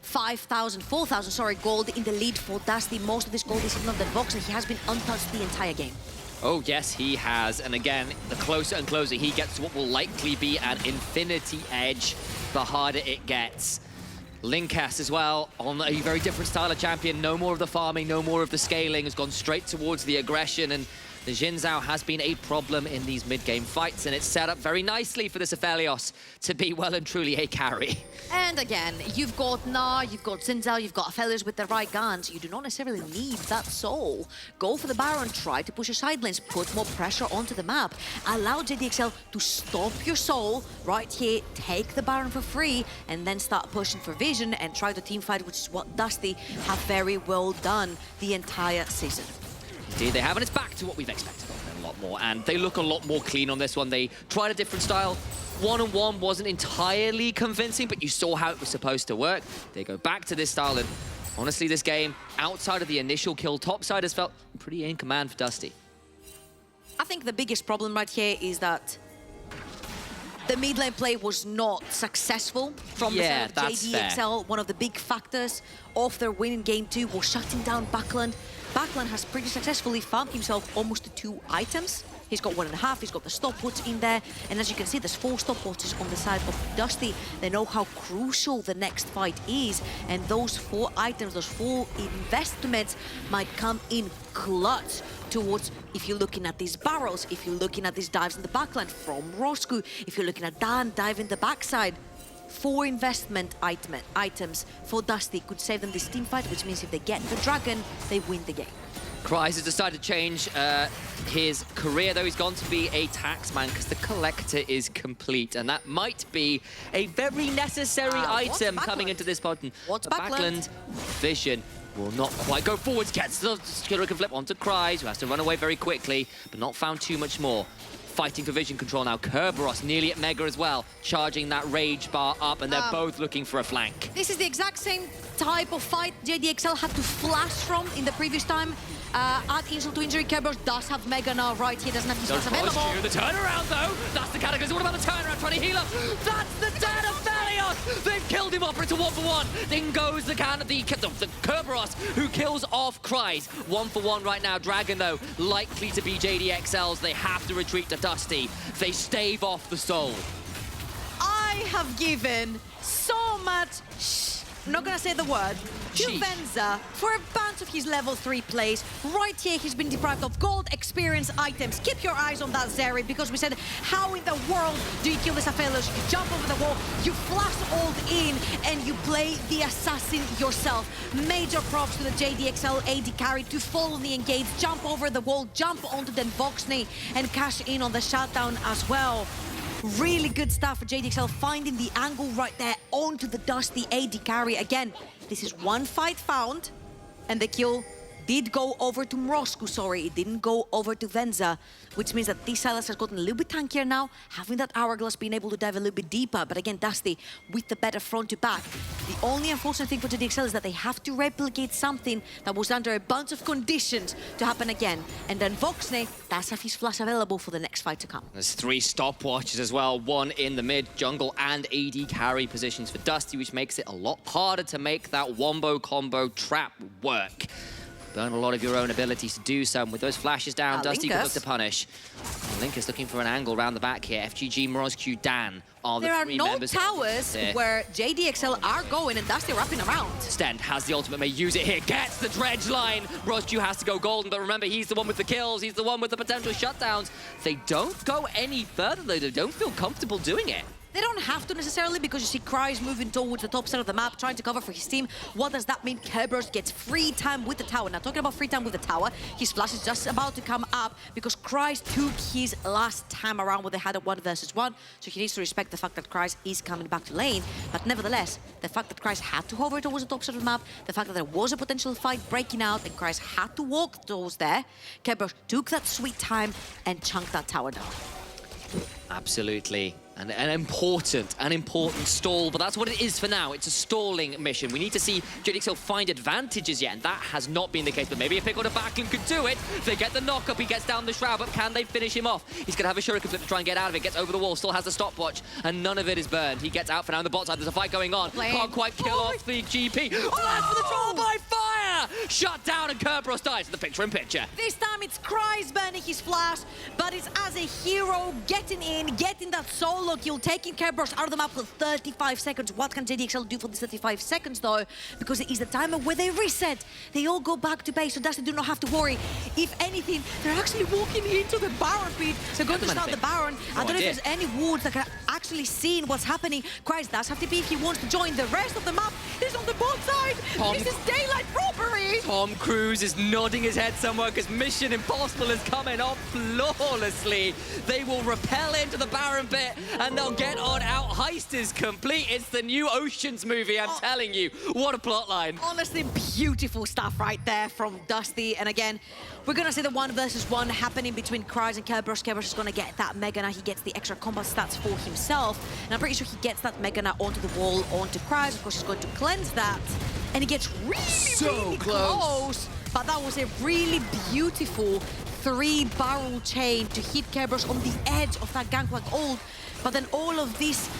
4,000 gold in the lead for Dusty. Most of this gold is in on the box, and he has been untouched the entire game. Oh, yes, he has. And again, the closer and closer he gets to what will likely be an infinity edge, the harder it gets. Linkas as well, on a very different style of champion. No more of the farming, no more of the scaling, has gone straight towards the aggression, and the Xin Zhao has been a problem in these mid-game fights, and it's set up very nicely for this Aphelios to be well and truly a carry. And again, you've got Gnar, you've got Xin Zhao, you've got Aphelios with the right guns. You do not necessarily need that soul. Go for the Baron, try to push your side lanes, put more pressure onto the map. Allow JDXL to stop your soul right here, take the Baron for free, and then start pushing for vision and try to team fight, which is what Dusty have very well done the entire season. Indeed, they have, and it's back to what we've expected of them a lot more, and they look a lot more clean on this one. They tried a different style. 1-on-1 wasn't entirely convincing, but you saw how it was supposed to work. They go back to this style, and honestly, this game, outside of the initial kill, topside has felt pretty in command for Dusty. I think the biggest problem right here is that the mid lane play was not successful from the side of JDXL. One of the big factors of their win in game 2 was shutting down Backland. Backland has pretty successfully farmed himself almost to 2 items. He's got 1.5, he's got the stopwatch in there, and as you can see, there's 4 stopwatches on the side of Dusty. They know how crucial the next fight is, and those 4 items, those 4 investments might come in clutch towards, if you're looking at these barrels, if you're looking at these dives in the backline from Roscoe, if you're looking at Dan dive in the backside. 4 investment items for Dusty could save them this team fight, which means if they get the dragon, they win the game. Kryze has decided to change his career, though. He's gone to be a taxman because the collector is complete, and that might be a very necessary item coming into this button. What's Backland vision will not quite go forwards. Gets the Shuriken flip onto Kryze, who has to run away very quickly, but not found too much more. Fighting for vision control now. Kerberos nearly at Mega as well, charging that rage bar up, and they're both looking for a flank. This is the exact same type of fight JDXL had to flash from in the previous time. Add insult to injury. Kerberos does have Mega now right here, doesn't have his flash available. The turnaround though, that's the Cataclysm. What about the turnaround trying to heal up? That's the dead of Velios! They've killed him off, it's a 1-for-1. Then goes the Kerberos, who kills off Kryze. 1-for-1 right now. Dragon though, likely to be JDXL's. They have to retreat to Dusty. They stave off the soul. I have given so much I'm not gonna say the word, to Venza for a bunch of his level 3 plays. Right here, he's been deprived of gold experience items. Keep your eyes on that, Zeri, because we said, how in the world do you kill this Aphelios? You jump over the wall, you flash ult in, and you play the assassin yourself. Major props to the JDXL AD carry to follow the engage, jump over the wall, jump onto the Voxney, and cash in on the shutdown as well. Really good stuff for JDXL, finding the angle right there onto the Dusty AD carry. Again, this is one fight found, and the kill did go over to Mrosku, sorry, it didn't go over to Venza, which means that this Silas has gotten a little bit tankier now, having that Hourglass, being able to dive a little bit deeper, but again, Dusty with the better front to back. The only unfortunate thing for JDXL is that they have to replicate something that was under a bunch of conditions to happen again. And then Voxney does have his flash available for the next fight to come. There's 3 stopwatches as well, 1 in the mid, jungle, and AD carry positions for Dusty, which makes it a lot harder to make that wombo combo trap work. Burn a lot of your own abilities to do so. With those flashes down, Dusty can look to punish. Linkus looking for an angle around the back here. FGG, Mrosku, Dan are the 3 members. There are no towers where JDXL are going and Dusty wrapping around. Stend has the ultimate, may use it here. Gets the dredge line. Mrosku has to go golden, but remember, he's the one with the kills. He's the one with the potential shutdowns. They don't go any further, though. They don't feel comfortable doing it. They don't have to necessarily, because you see Kryze moving towards the top side of the map, trying to cover for his team. What does that mean? Kerberos gets free time with the tower. Now, talking about free time with the tower, his flash is just about to come up because Kryze took his last time around where they had a 1v1. So he needs to respect the fact that Kryze is coming back to lane. But nevertheless, the fact that Kryze had to hover towards the top side of the map, the fact that there was a potential fight breaking out and Kryze had to walk towards there, Kerberos took that sweet time and chunked that tower down. Absolutely. An important stall, but that's what it is for now. It's a stalling mission. We need to see JDXL find advantages yet, and that has not been the case. But maybe a pick on a Backland could do it. They get the knock-up, he gets down the Shroud, but can they finish him off? He's going to have a Shuriken flip to try and get out of it, gets over the wall, still has the stopwatch, and none of it is burned. He gets out for now on the bot side. There's a fight going on. Can't quite kill off the GP. Flash for the trial by fire! Shut down, and Kerberos dies in the picture-in-picture. This time it's Kryze burning his flash, but it's as a hero getting in, getting that solo kill, taking Kerberos out of the map for 35 seconds. What can JDXL do for these 35 seconds, though? Because it is the timer where they reset. They all go back to base, so Dusty do not have to worry. If anything, they're actually walking into the Baron pit. They're going to start the Baron. I don't know if there's any wards that can actually see what's happening. Kryze does have to be if he wants to join. The rest of the map is on the bot side. This is daylight robbery. Tom Cruise is nodding his head somewhere because Mission Impossible is coming off flawlessly. They will rappel into the Baron pit and they'll get on out. Heist is complete. It's the new Oceans movie, I'm telling you. What a plotline. Honestly, beautiful stuff right there from Dusty. And again, we're going to see the 1v1 happening between Kryze and Kerberos. Kerberos is going to get that Mega now. He gets the extra combat stats for himself. And I'm pretty sure he gets that Mega now onto the wall, onto Kryze. Of course, he's going to cleanse that. And he gets really close. But that was a really beautiful 3-barrel chain to hit Kerberos on the edge of that Gangplank ult. But then all of this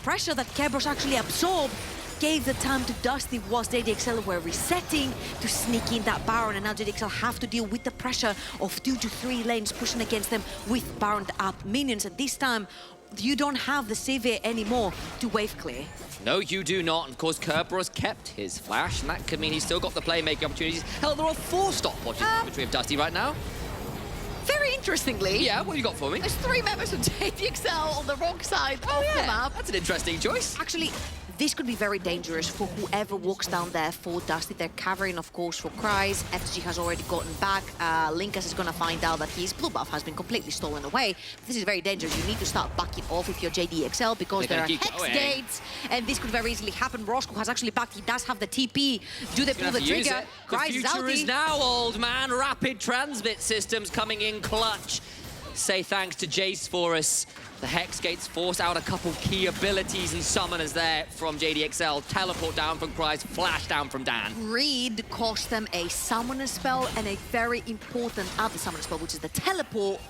pressure that Kerberos actually absorbed gave the time to Dusty whilst JDXL were resetting to sneak in that Baron, and now JDXL have to deal with the pressure of 2 to 3 lanes pushing against them with Baroned up minions, and this time you don't have the Sivir anymore to wave clear. No, you do not. And of course, Kerberos kept his flash, and that could mean he's still got the playmaking opportunities. Hell, there are 4 stopwatches in the inventory of Dusty right now. Very interestingly, Yeah, what have you got for me? there's 3 members of JDXL on the wrong side of the map. That's an interesting choice. Actually, this could be very dangerous for whoever walks down there for Dusty. They're covering, of course, for Cries. FG has already gotten back. Linkas is going to find out that his blue buff has been completely stolen away. This is very dangerous. You need to start backing off with your JDXL because there are hex gates, and this could very easily happen. Roscoe has actually backed. He does have the TP. Do they pull the trigger? The future is now, old man. Rapid transmit systems coming in clutch. Say thanks to Jace for us. The Hex Gates force out a couple key abilities and summoners there from JDXL. Teleport down from Cries, flash down from Dan. Reed cost them a summoner spell and a very important other summoner spell, which is the teleport.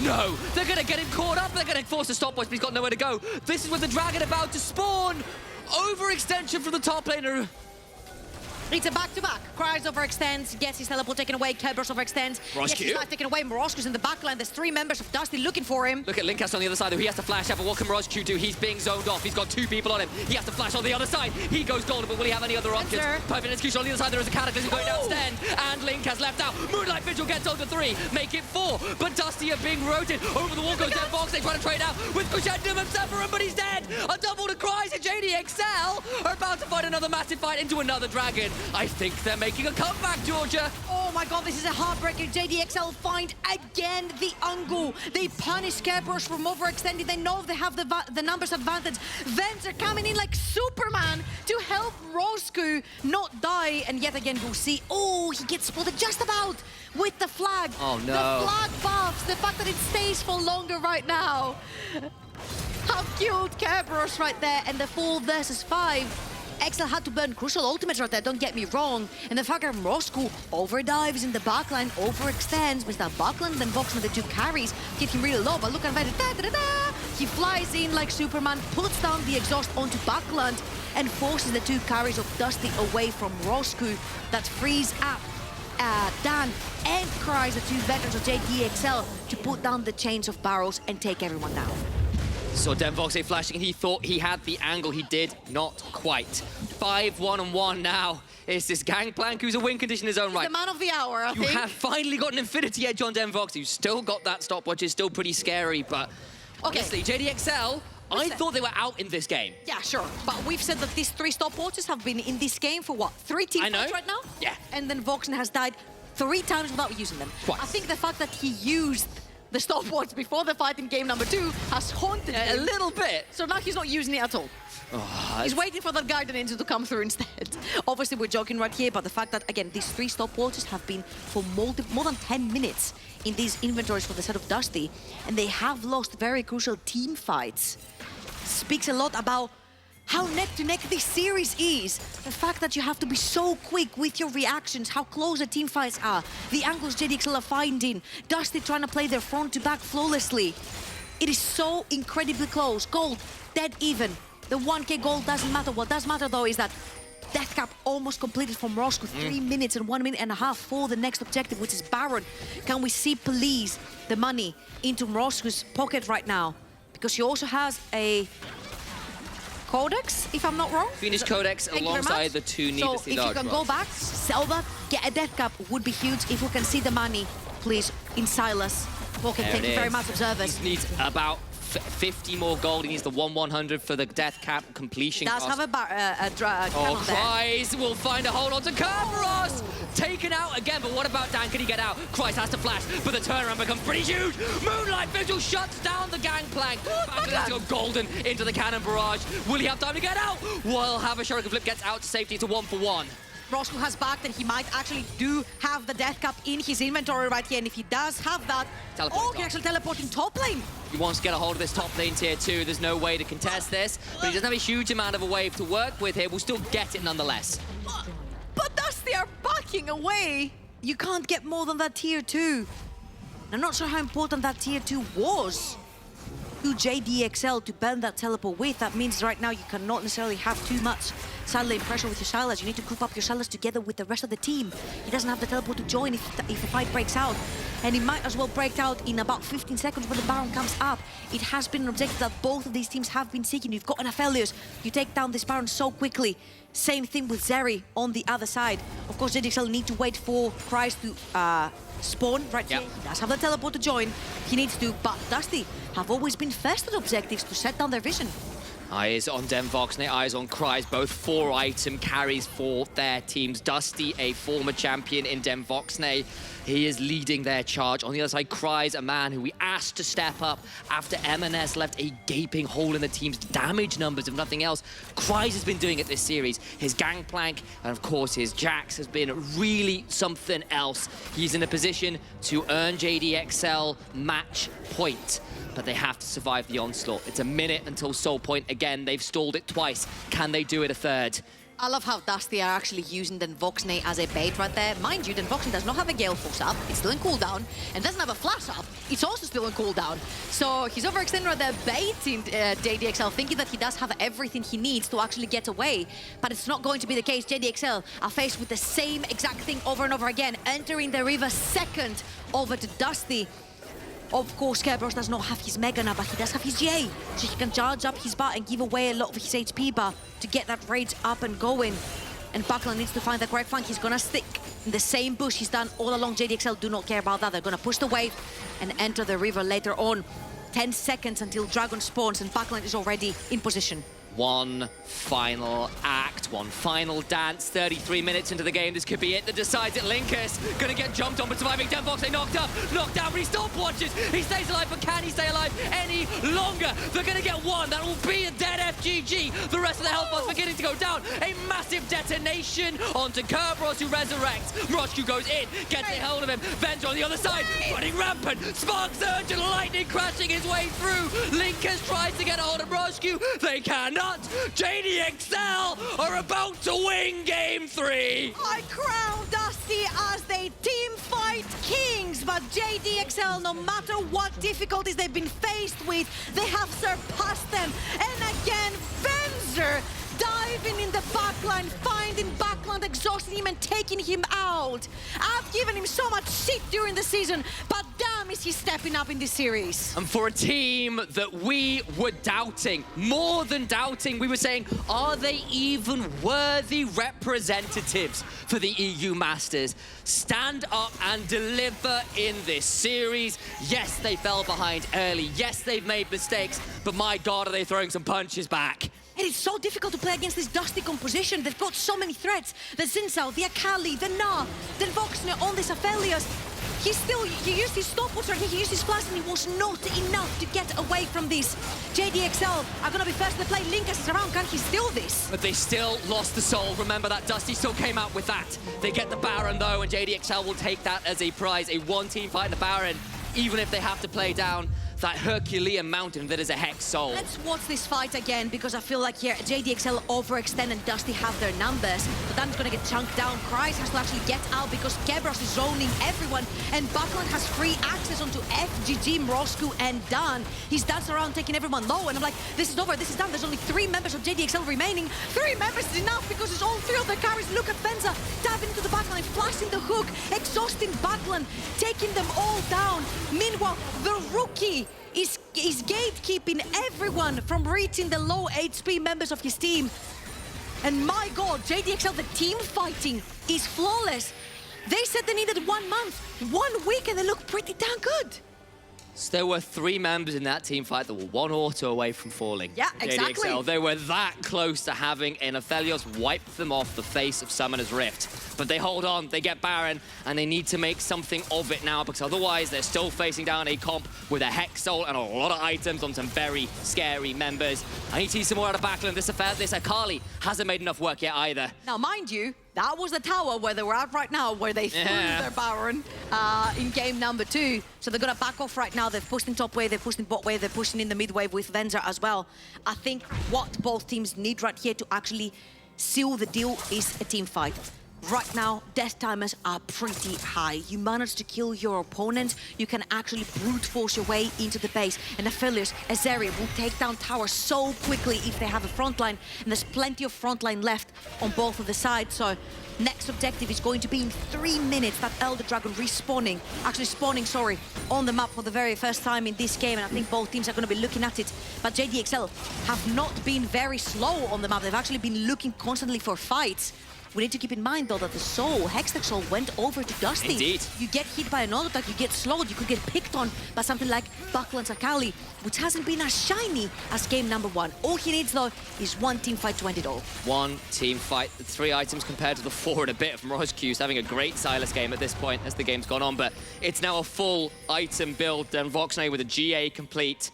No, they're gonna get him caught up. They're gonna force a stopwatch, but he's got nowhere to go. This is with the dragon about to spawn. Overextension from the top laner. It's a back-to-back. Cries overextends, gets his teleport taken away. Kerberos overextends, gets his life taken away. Morosco's in the backline. There's 3 members of Dusty looking for him. Look at Linkas on the other side, though. He has to flash out, but what can Morosco do? He's being zoned off. He's got 2 people on him. He has to flash on the other side. He goes golden, but will he have any other options? Perfect execution on the other side. There is a Cataclysm going down stand, and Linkas left out. Moonlight Vigil gets on to 3. Make it 4, but Dusty are being rotated. Over the wall goes Dead Fox. They try to trade out with Crescendum and Severin, but he's dead. A double to Cries, and JDXL are about to fight another massive fight into another dragon. I think they're making a comeback, Georgia. Oh my god, this is a heartbreaker. JDXL find again the angle. They punish Kerberos from overextending. They know they have the numbers advantage. Vents are coming in like Superman to help Roscoe not die. And yet again, we'll see. Oh, he gets spotted just about with the flag. Oh no. The flag buffs, the fact that it stays for longer right now. Have killed Kerberos right there. And the 4 versus 5. XL had to burn crucial ultimates right there, don't get me wrong. And the fact that Roscoe overdives in the backline, overextends, Mr. Buckland and Vox with the 2 carries, get him really low, but look at that, he flies in like Superman, puts down the exhaust onto Buckland, and forces the 2 carries of Dusty away from Roscoe. That frees up Dan and Cries, the 2 veterans of JDXL, to put down the chains of barrels and take everyone down. Saw Denvoxe flashing and he thought he had the angle. He did not quite. 5-1-1 now. It's this Gangplank who's a win condition in his own right. The man of the hour, I think. You have finally got an Infinity Edge on Denvoxe. You've still got that stopwatch. It's still pretty scary, but honestly, JDXL, I thought they were out in this game. Yeah, sure. But we've said that these 3 stopwatches have been in this game for what? 3 team fights right now? Yeah. And then Voxen has died 3 times without using them. Twice. I think the fact that he used the stopwatch before the fight in game number 2 has haunted him a little bit. So now he's not using it at all. He's waiting for that Guardian Angel to come through instead. Obviously, we're joking right here, but the fact that, again, these 3 stopwatches have been for more than 10 minutes in these inventories for the set of Dusty, and they have lost very crucial team fights, speaks a lot about how neck-to-neck this series is. The fact that you have to be so quick with your reactions, how close the team fights are, the angles JDXL are finding, Dusty trying to play their front-to-back flawlessly. It is so incredibly close. Gold, dead even. The 1k gold doesn't matter. What does matter, though, is that death cap almost completed from Roscoe. 3 minutes and 1 minute and a half for the next objective, which is Baron. Can we see, please, the money into Roscoe's pocket right now? Because he also has a Codex, if I'm not wrong. Phoenix Codex alongside the 2 needlessly So if you can go back, sell that, get a death cap, would be huge. If we can see the money, please, in Silas. Okay, thank you very much, observers. He needs about 50 more gold. He needs the 1/100 for the death cap completion. Does have a cannon there. Cries will find a hold on to Kerberos. Taken out again, but what about Dan? Can he get out? Cries has to flash, but the turnaround becomes pretty huge. Moonlight Vigil shuts down the Gangplank. Back to Golden into the cannon barrage. Will he have time to get out? Will have a Shuriken Flip, gets out to safety. It's a 1-for-1. Roscoe has backed, and he might actually do have the death cap in his inventory right here. And if he does have that, he can actually teleport in top lane. He wants to get a hold of this top lane tier 2. There's no way to contest this, but he doesn't have a huge amount of a wave to work with here. We'll still get it nonetheless. But Dusty are backing away. You can't get more than that tier 2. I'm not sure how important that tier 2 was to JDXL to burn that teleport with. That means right now you cannot necessarily have too much side lane pressure with your Silas. You need to group up your Silas together with the rest of the team. He doesn't have the teleport to join if a fight breaks out. and he might as well break out in about 15 seconds when the Baron comes up. It has been an objective that both of these teams have been seeking. You've got an Aphelios, you take down this Baron so quickly. Same thing with Zeri on the other side. Of course, JDXL need to wait for Kryze to spawn right here. He does have the teleport to join. He needs to, but Dusty have always been first at objectives to set down their vision. Eyes on Voxney, eyes on Kryze, both 4-item carries for their teams. Dusty, a former champion in Voxney, he is leading their charge. On the other side, Kryze, a man who we asked to step up after M&S left a gaping hole in the team's damage numbers, if nothing else. Kryze has been doing it this series. His Gangplank and, of course, his Jax has been really something else. He's in a position to earn JDXL match point, but they have to survive the onslaught. It's a minute until Soul Point again. They've stalled it twice. Can they do it a third? I love how Dusty are actually using Voxney as a bait right there. Mind you, Voxney does not have a Gale Force up, it's still in cooldown, and doesn't have a Flash up, it's also still in cooldown. So he's overextended right there, baiting JDXL, thinking that he does have everything he needs to actually get away, but it's not going to be the case. JDXL are faced with the same exact thing over and over again, entering the river second over to Dusty. Of course, Kerberos does not have his Mega now, but he does have his GA, so he can charge up his bar and give away a lot of his HP bar to get that rage up and going. And Buckland needs to find the correct flank. He's gonna stick in the same bush he's done all along. JDXL do not care about that. They're gonna push the wave and enter the river later on. 10 seconds until Dragon spawns, and Buckland is already in position. One final act, one final dance. 33 minutes into the game, this could be it that decides it. Linkus gonna get jumped on, but surviving. Voxney knocked up, knocked down, but he stopwatches. He stays alive, but can he stay alive any longer? They're gonna get one, that will be a dead FGG. The rest of the health bar's beginning to go down. A massive detonation onto Kerberos, who resurrects. Mroshku goes in, gets a hold of him. Venture on the other side, running rampant. Spark Surge and lightning crashing his way through. Linkus tries to get a hold of Mroshku. They cannot. JDXL are about to win Game 3. I crown Dusty as they team fight kings, but JDXL, no matter what difficulties they've been faced with, they have surpassed them. And again, Venzer diving in the backline, finding Backland, exhausting him and taking him out. I've given him so much shit during the season, but damn is he stepping up in this series. And for a team that we were doubting, more than doubting, we were saying, are they even worthy representatives for the EU Masters? Stand up and deliver in this series. Yes, they fell behind early. Yes, they've made mistakes, but my God, are they throwing some punches back. And it's so difficult to play against this Dusty composition. They've got so many threats. The Zinzao, the Akali, the Na, the Voxney on this Aphelios. He used his stopwatch right here, he used his flash, and it was not enough to get away from this. JDXL are gonna be first to play. Linkus is around, can he steal this? But they still lost the soul. Remember that Dusty still came out with that. They get the Baron though, and JDXL will take that as a prize. A one-team fight in the Baron, even if they have to play down that Herculean mountain that is a Hex Soul. Let's watch this fight again, because I feel like here JDXL overextend and Dusty have their numbers, but then it's gonna get chunked down. Kryze has to actually get out because Kerberos is zoning everyone, and Buckland has free access onto FGG, Mroshku, and Dan. He's dancing around taking everyone low, and I'm like, this is over, this is done. There's only 3 members of JDXL remaining. 3 members is enough because it's all 3 of their carries. Look at Venza diving into the backline, flashing the hook, exhausting Buckland, taking them all down. Meanwhile, the rookie is gatekeeping everyone from reaching the low HP members of his team. And my God, JDXL, the team fighting is flawless. They said they needed 1 month, 1 week, and they look pretty damn good. So there were 3 members in that team fight that were 1 auto away from falling. Yeah, exactly. JDXL, they were that close to having an Aphelios wipe them off the face of Summoner's Rift. But they hold on, they get Baron, and they need to make something of it now, because otherwise they're still facing down a comp with a Hex Soul and a lot of items on some very scary members. I need to see some more out of Backland. This Akali hasn't made enough work yet either. Now, mind you, that was the tower where they were at right now, where they threw their Baron in game number 2. So they're gonna back off right now. They've pushed in top wave, they've pushed in bot wave, they're pushing in the mid wave with Venza as well. I think what both teams need right here to actually seal the deal is a team fight. Right now, death timers are pretty high. You manage to kill your opponent, you can actually brute force your way into the base. And Aphelios, Azeri will take down towers so quickly if they have a front line, and there's plenty of front line left on both of the sides. So next objective is going to be in 3 minutes, that Elder Dragon respawning, sorry, on the map for the very first time in this game, and I think both teams are going to be looking at it. But JDXL have not been very slow on the map. They've actually been looking constantly for fights. We need to keep in mind, though, that the Soul, Hextech Soul, went over to Dusty. Indeed. You get hit by an auto attack, you get slowed, you could get picked on by something like Buckland's Akali, which hasn't been as shiny as game number 1. All he needs, though, is one team fight to end it all. One team fight, the 3 items compared to the 4 and a bit from Roscuse, having a great Silas game at this point as the game's gone on, but it's now a full item build, and Voxnay with a GA complete.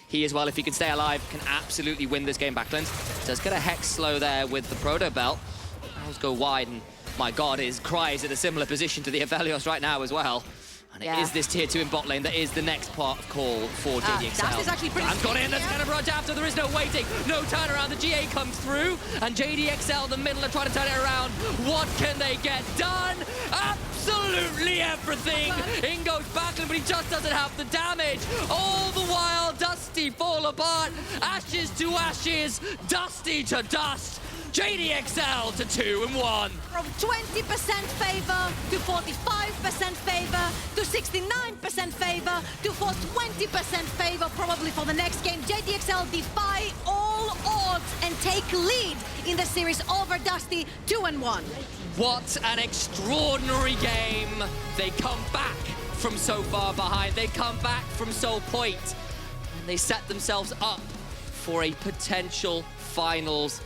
He as well, if he can stay alive, can absolutely win this game. Backland does get a Hex slow there with the Proto Belt. Arrows go wide, and my God, his Cry is in a similar position to the Aphelios right now as well. And it is this tier 2 in bot lane that is the next part of call for JDXL. Dash is actually pretty and got in, that's going to run after, there is no waiting, no turnaround, the GA comes through, and JDXL, the middle, are trying to turn it around. What can they get done? Absolutely everything! In goes Backland, but he just doesn't have the damage. All the while, Dusty fall apart, ashes to ashes, Dusty to dust. JDXL to 2-1. From 20% favor to 45% favor to 69% favor to 20% favor probably for the next game. JDXL defy all odds and take lead in the series over Dusty 2-1. What an extraordinary game. They come back from so far behind. They come back from so point. And they set themselves up for a potential finals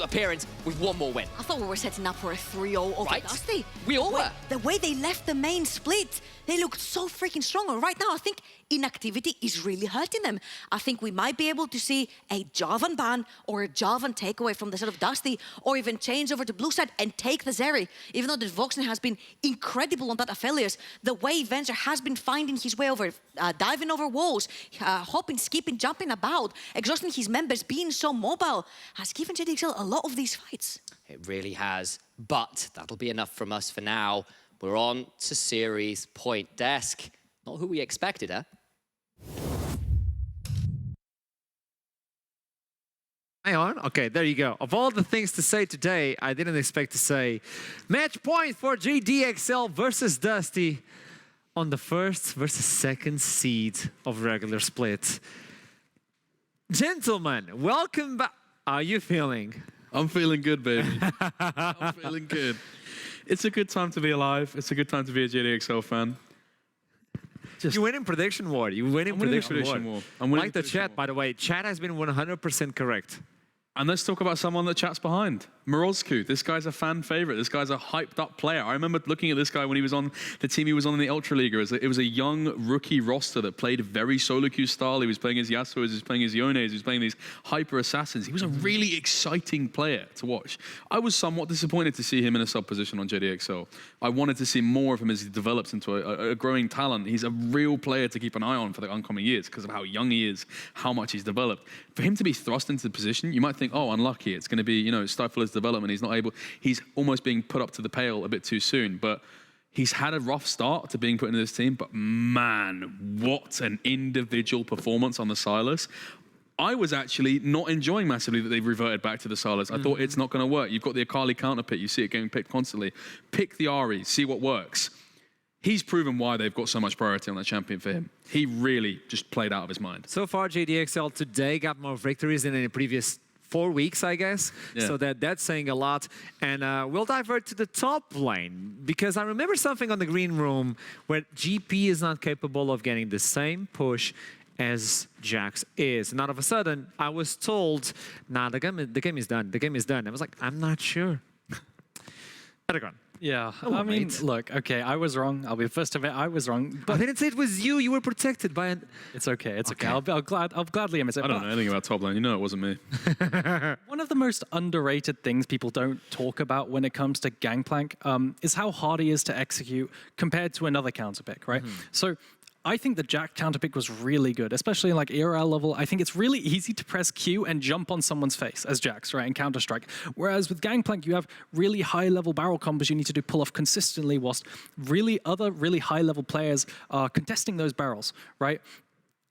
appearance with one more win. I thought we were setting up for a 3-0 over Dusty. We all were. The way they left the main split, they looked so freaking strong. And right now, I think inactivity is really hurting them. I think we might be able to see a Jarvan ban or a Jarvan takeaway from the side of Dusty, or even change over to blue side and take the Zeri. Even though the Voxen has been incredible on that Aphelios, the way Venture has been finding his way over, diving over walls, hopping, skipping, jumping about, exhausting his members, being so mobile, has given JDXL a lot of these fights. It really has, but that'll be enough from us for now. We're on to series point. Desk, not who we expected, huh? Hang on. Okay, there you go. Of all the things to say today, I didn't expect to say match point for JDXL versus Dusty on the first versus second seed of regular split. Gentlemen, welcome back. How are you feeling? I'm feeling good, baby. I'm feeling good. It's a good time to be alive. It's a good time to be a JDXL fan. You win in prediction war. You win in prediction war. I'm like the chat, by the way. Chat has been 100% correct. And let's talk about someone that chat's behind. Morozku, this guy's a fan favorite. This guy's a hyped up player. I remember looking at this guy when he was on the team he was on in the Ultra League. It was a young rookie roster that played very solo queue style. He was playing as Yasuo, he was playing as Yones, he was playing these hyper assassins. He was a really exciting player to watch. I was somewhat disappointed to see him in a sub position on JDXL. I wanted to see more of him as he develops into a growing talent. He's a real player to keep an eye on for the oncoming years because of how young he is, how much he's developed. For him to be thrust into the position, you might think, oh, unlucky. It's going to be, stifle his development. He's not able. He's almost being put up to the pale a bit too soon. But he's had a rough start to being put into this team. But man, what an individual performance on the Silas. I was actually not enjoying massively that they've reverted back to the Silas. I thought it's not going to work. You've got the Akali counter pick. You see it getting picked constantly. Pick the Ahri. See what works. He's proven why they've got so much priority on that champion for him. He really just played out of his mind. So far, JDXL today got more victories than in the previous 4 weeks, I guess. Yeah. So that's saying a lot. And we'll divert to the top lane, because I remember something on the green room where GP is not capable of getting the same push as Jax is. And all of a sudden, I was told, nah, the game is done. The game is done. I was like, I'm not sure. Aragon. Yeah, I mean, look, okay, I was wrong. I'll be the first to admit I was wrong. But I didn't say it was you. You were protected by an... It's okay, it's okay. I'll gladly admit it. I don't know anything about top lane. You know it wasn't me. One of the most underrated things people don't talk about when it comes to Gangplank is how hard he is to execute compared to another counter pick, right? So I think the Jack counterpick was really good, especially in like ERL level. I think it's really easy to press Q and jump on someone's face as Jax, right, in Counter-Strike. Whereas with Gangplank, you have really high-level barrel combos you need to do pull off consistently, whilst other really high-level players are contesting those barrels, right?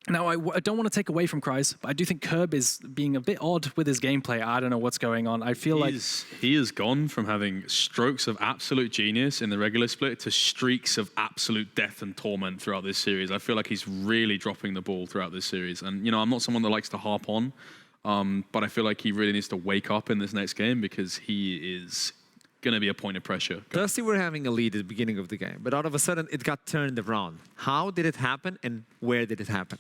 Now, I don't want to take away from Kryze, but I do think Curb is being a bit odd with his gameplay. I don't know what's going on. I feel like he has gone from having strokes of absolute genius in the regular split to streaks of absolute death and torment throughout this series. I feel like he's really dropping the ball throughout this series. And, you know, I'm not someone that likes to harp on, but I feel like he really needs to wake up in this next game because he is going to be a point of pressure. Dusty were having a lead at the beginning of the game, but all of a sudden it got turned around. How did it happen and where did it happen?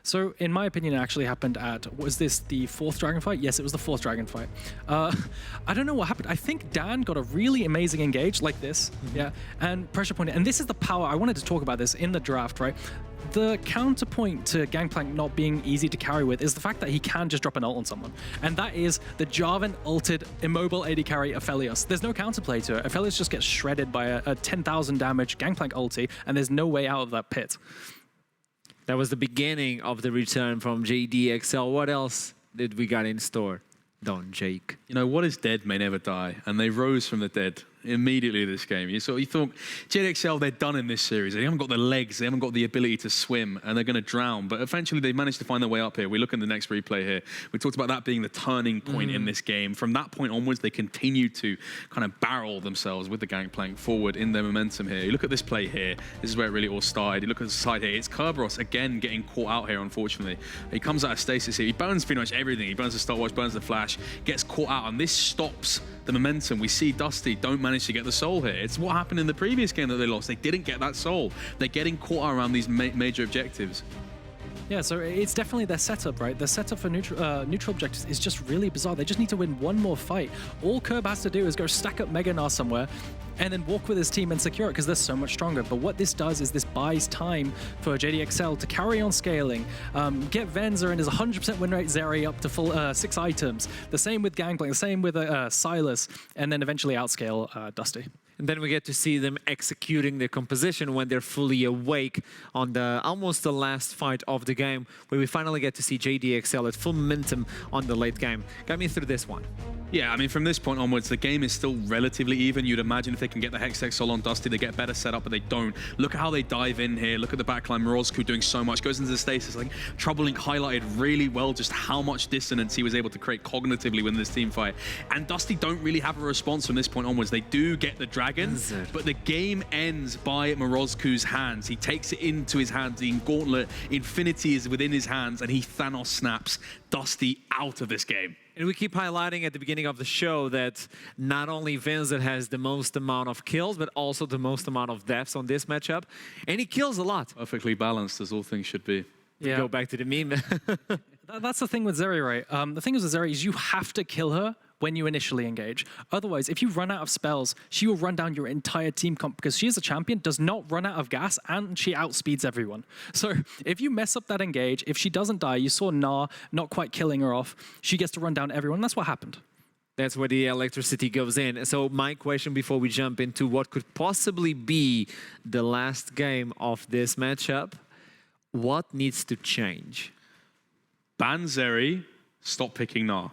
So, in my opinion, it actually happened was this the 4th Dragon fight? Yes, it was the 4th Dragon fight. I don't know what happened. I think Dan got a really amazing engage like this, yeah, and pressure point. And this is the power. I wanted to talk about this in the draft, right? The counterpoint to Gangplank not being easy to carry with is the fact that he can just drop an ult on someone. And that is the Jarvan ulted immobile AD carry Aphelios. There's no counterplay to it. Aphelios just gets shredded by a 10,000 damage Gangplank ulti, and there's no way out of that pit. That was the beginning of the return from JDXL. What else did we got in store? Don Jake. You know, what is dead may never die, and they rose from the dead immediately this game. You thought JDXL, they're done in this series. They haven't got the legs, they haven't got the ability to swim, and they're going to drown. But eventually they managed to find their way up here. We look at the next replay here. We talked about that being the turning point in this game. From that point onwards, they continued to kind of barrel themselves with the Gangplank forward in their momentum here. You look at this play here. This is where it really all started. You look at the side here. It's Kerberos again getting caught out here, unfortunately. He comes out of stasis here. He burns pretty much everything. He burns the stopwatch, burns the flash, gets caught out, and this stops the momentum. We see Dusty don't manage to get the soul here. It's what happened in the previous game that they lost. They didn't get that soul. They're getting caught around these major objectives. Yeah, so it's definitely their setup, right? Their setup for neutral objectives is just really bizarre. They just need to win one more fight. All Curb has to do is go stack up Mega Gnar somewhere and then walk with his team and secure it because they're so much stronger. But what this does is this buys time for JDXL to carry on scaling, get Venza and his 100% win rate Zeri up to full 6 items. The same with Gangplank, the same with Silas, and then eventually outscale Dusty. And then we get to see them executing their composition when they're fully awake on the almost the last fight of the game, where we finally get to see JDXL at full momentum on the late game. Got me through this one. Yeah, I mean, from this point onwards, the game is still relatively even. You'd imagine if they can get the Hextech Soul on Dusty, they get better setup, but they don't. Look at how they dive in here. Look at the backline. Morozku doing so much. Goes into the stasis. Like, Troublelink highlighted really well just how much dissonance he was able to create cognitively within this team fight. And Dusty don't really have a response from this point onwards. They do get the dragon, but the game ends by Morozku's hands. He takes it into his hands. The Gauntlet Infinity is within his hands, and he Thanos snaps Dusty out of this game. And we keep highlighting at the beginning of the show that not only Vincent has the most amount of kills, but also the most amount of deaths on this matchup. And he kills a lot. Perfectly balanced, as all things should be. Yeah. Go back to the meme. That's the thing with Zeri, right? The thing with Zeri is you have to kill her when you initially engage. Otherwise, if you run out of spells, she will run down your entire team comp because she is a champion, does not run out of gas, and she outspeeds everyone. So if you mess up that engage, if she doesn't die, you saw Gnar not quite killing her off, she gets to run down everyone. That's what happened. That's where the electricity goes in. So my question before we jump into what could possibly be the last game of this matchup, what needs to change? Ban Zeri, stop picking Gnar.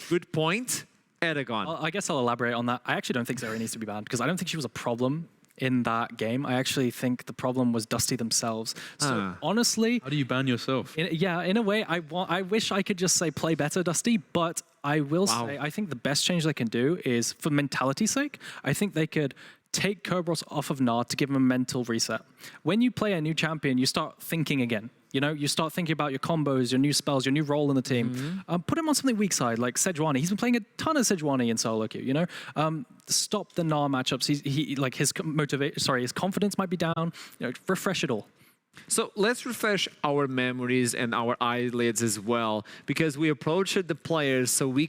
Good point. Eragon. I guess I'll elaborate on that. I actually don't think Zeri needs to be banned because I don't think she was a problem in that game. I actually think the problem was Dusty themselves. So honestly, how do you ban yourself? In a way, I wish I could just say play better, Dusty, but I will say I think the best change they can do is, for mentality's sake, I think they could take Kerberos off of Gnar to give him a mental reset. When you play a new champion, you start thinking again. You know, you start thinking about your combos, your new spells, your new role in the team. Put him on something weak side, like Sejuani. He's been playing a ton of Sejuani in solo queue, you know? Stop the Gnar matchups. His confidence might be down. You know, refresh it all. So let's refresh our memories and our eyelids as well, because we approached the players so we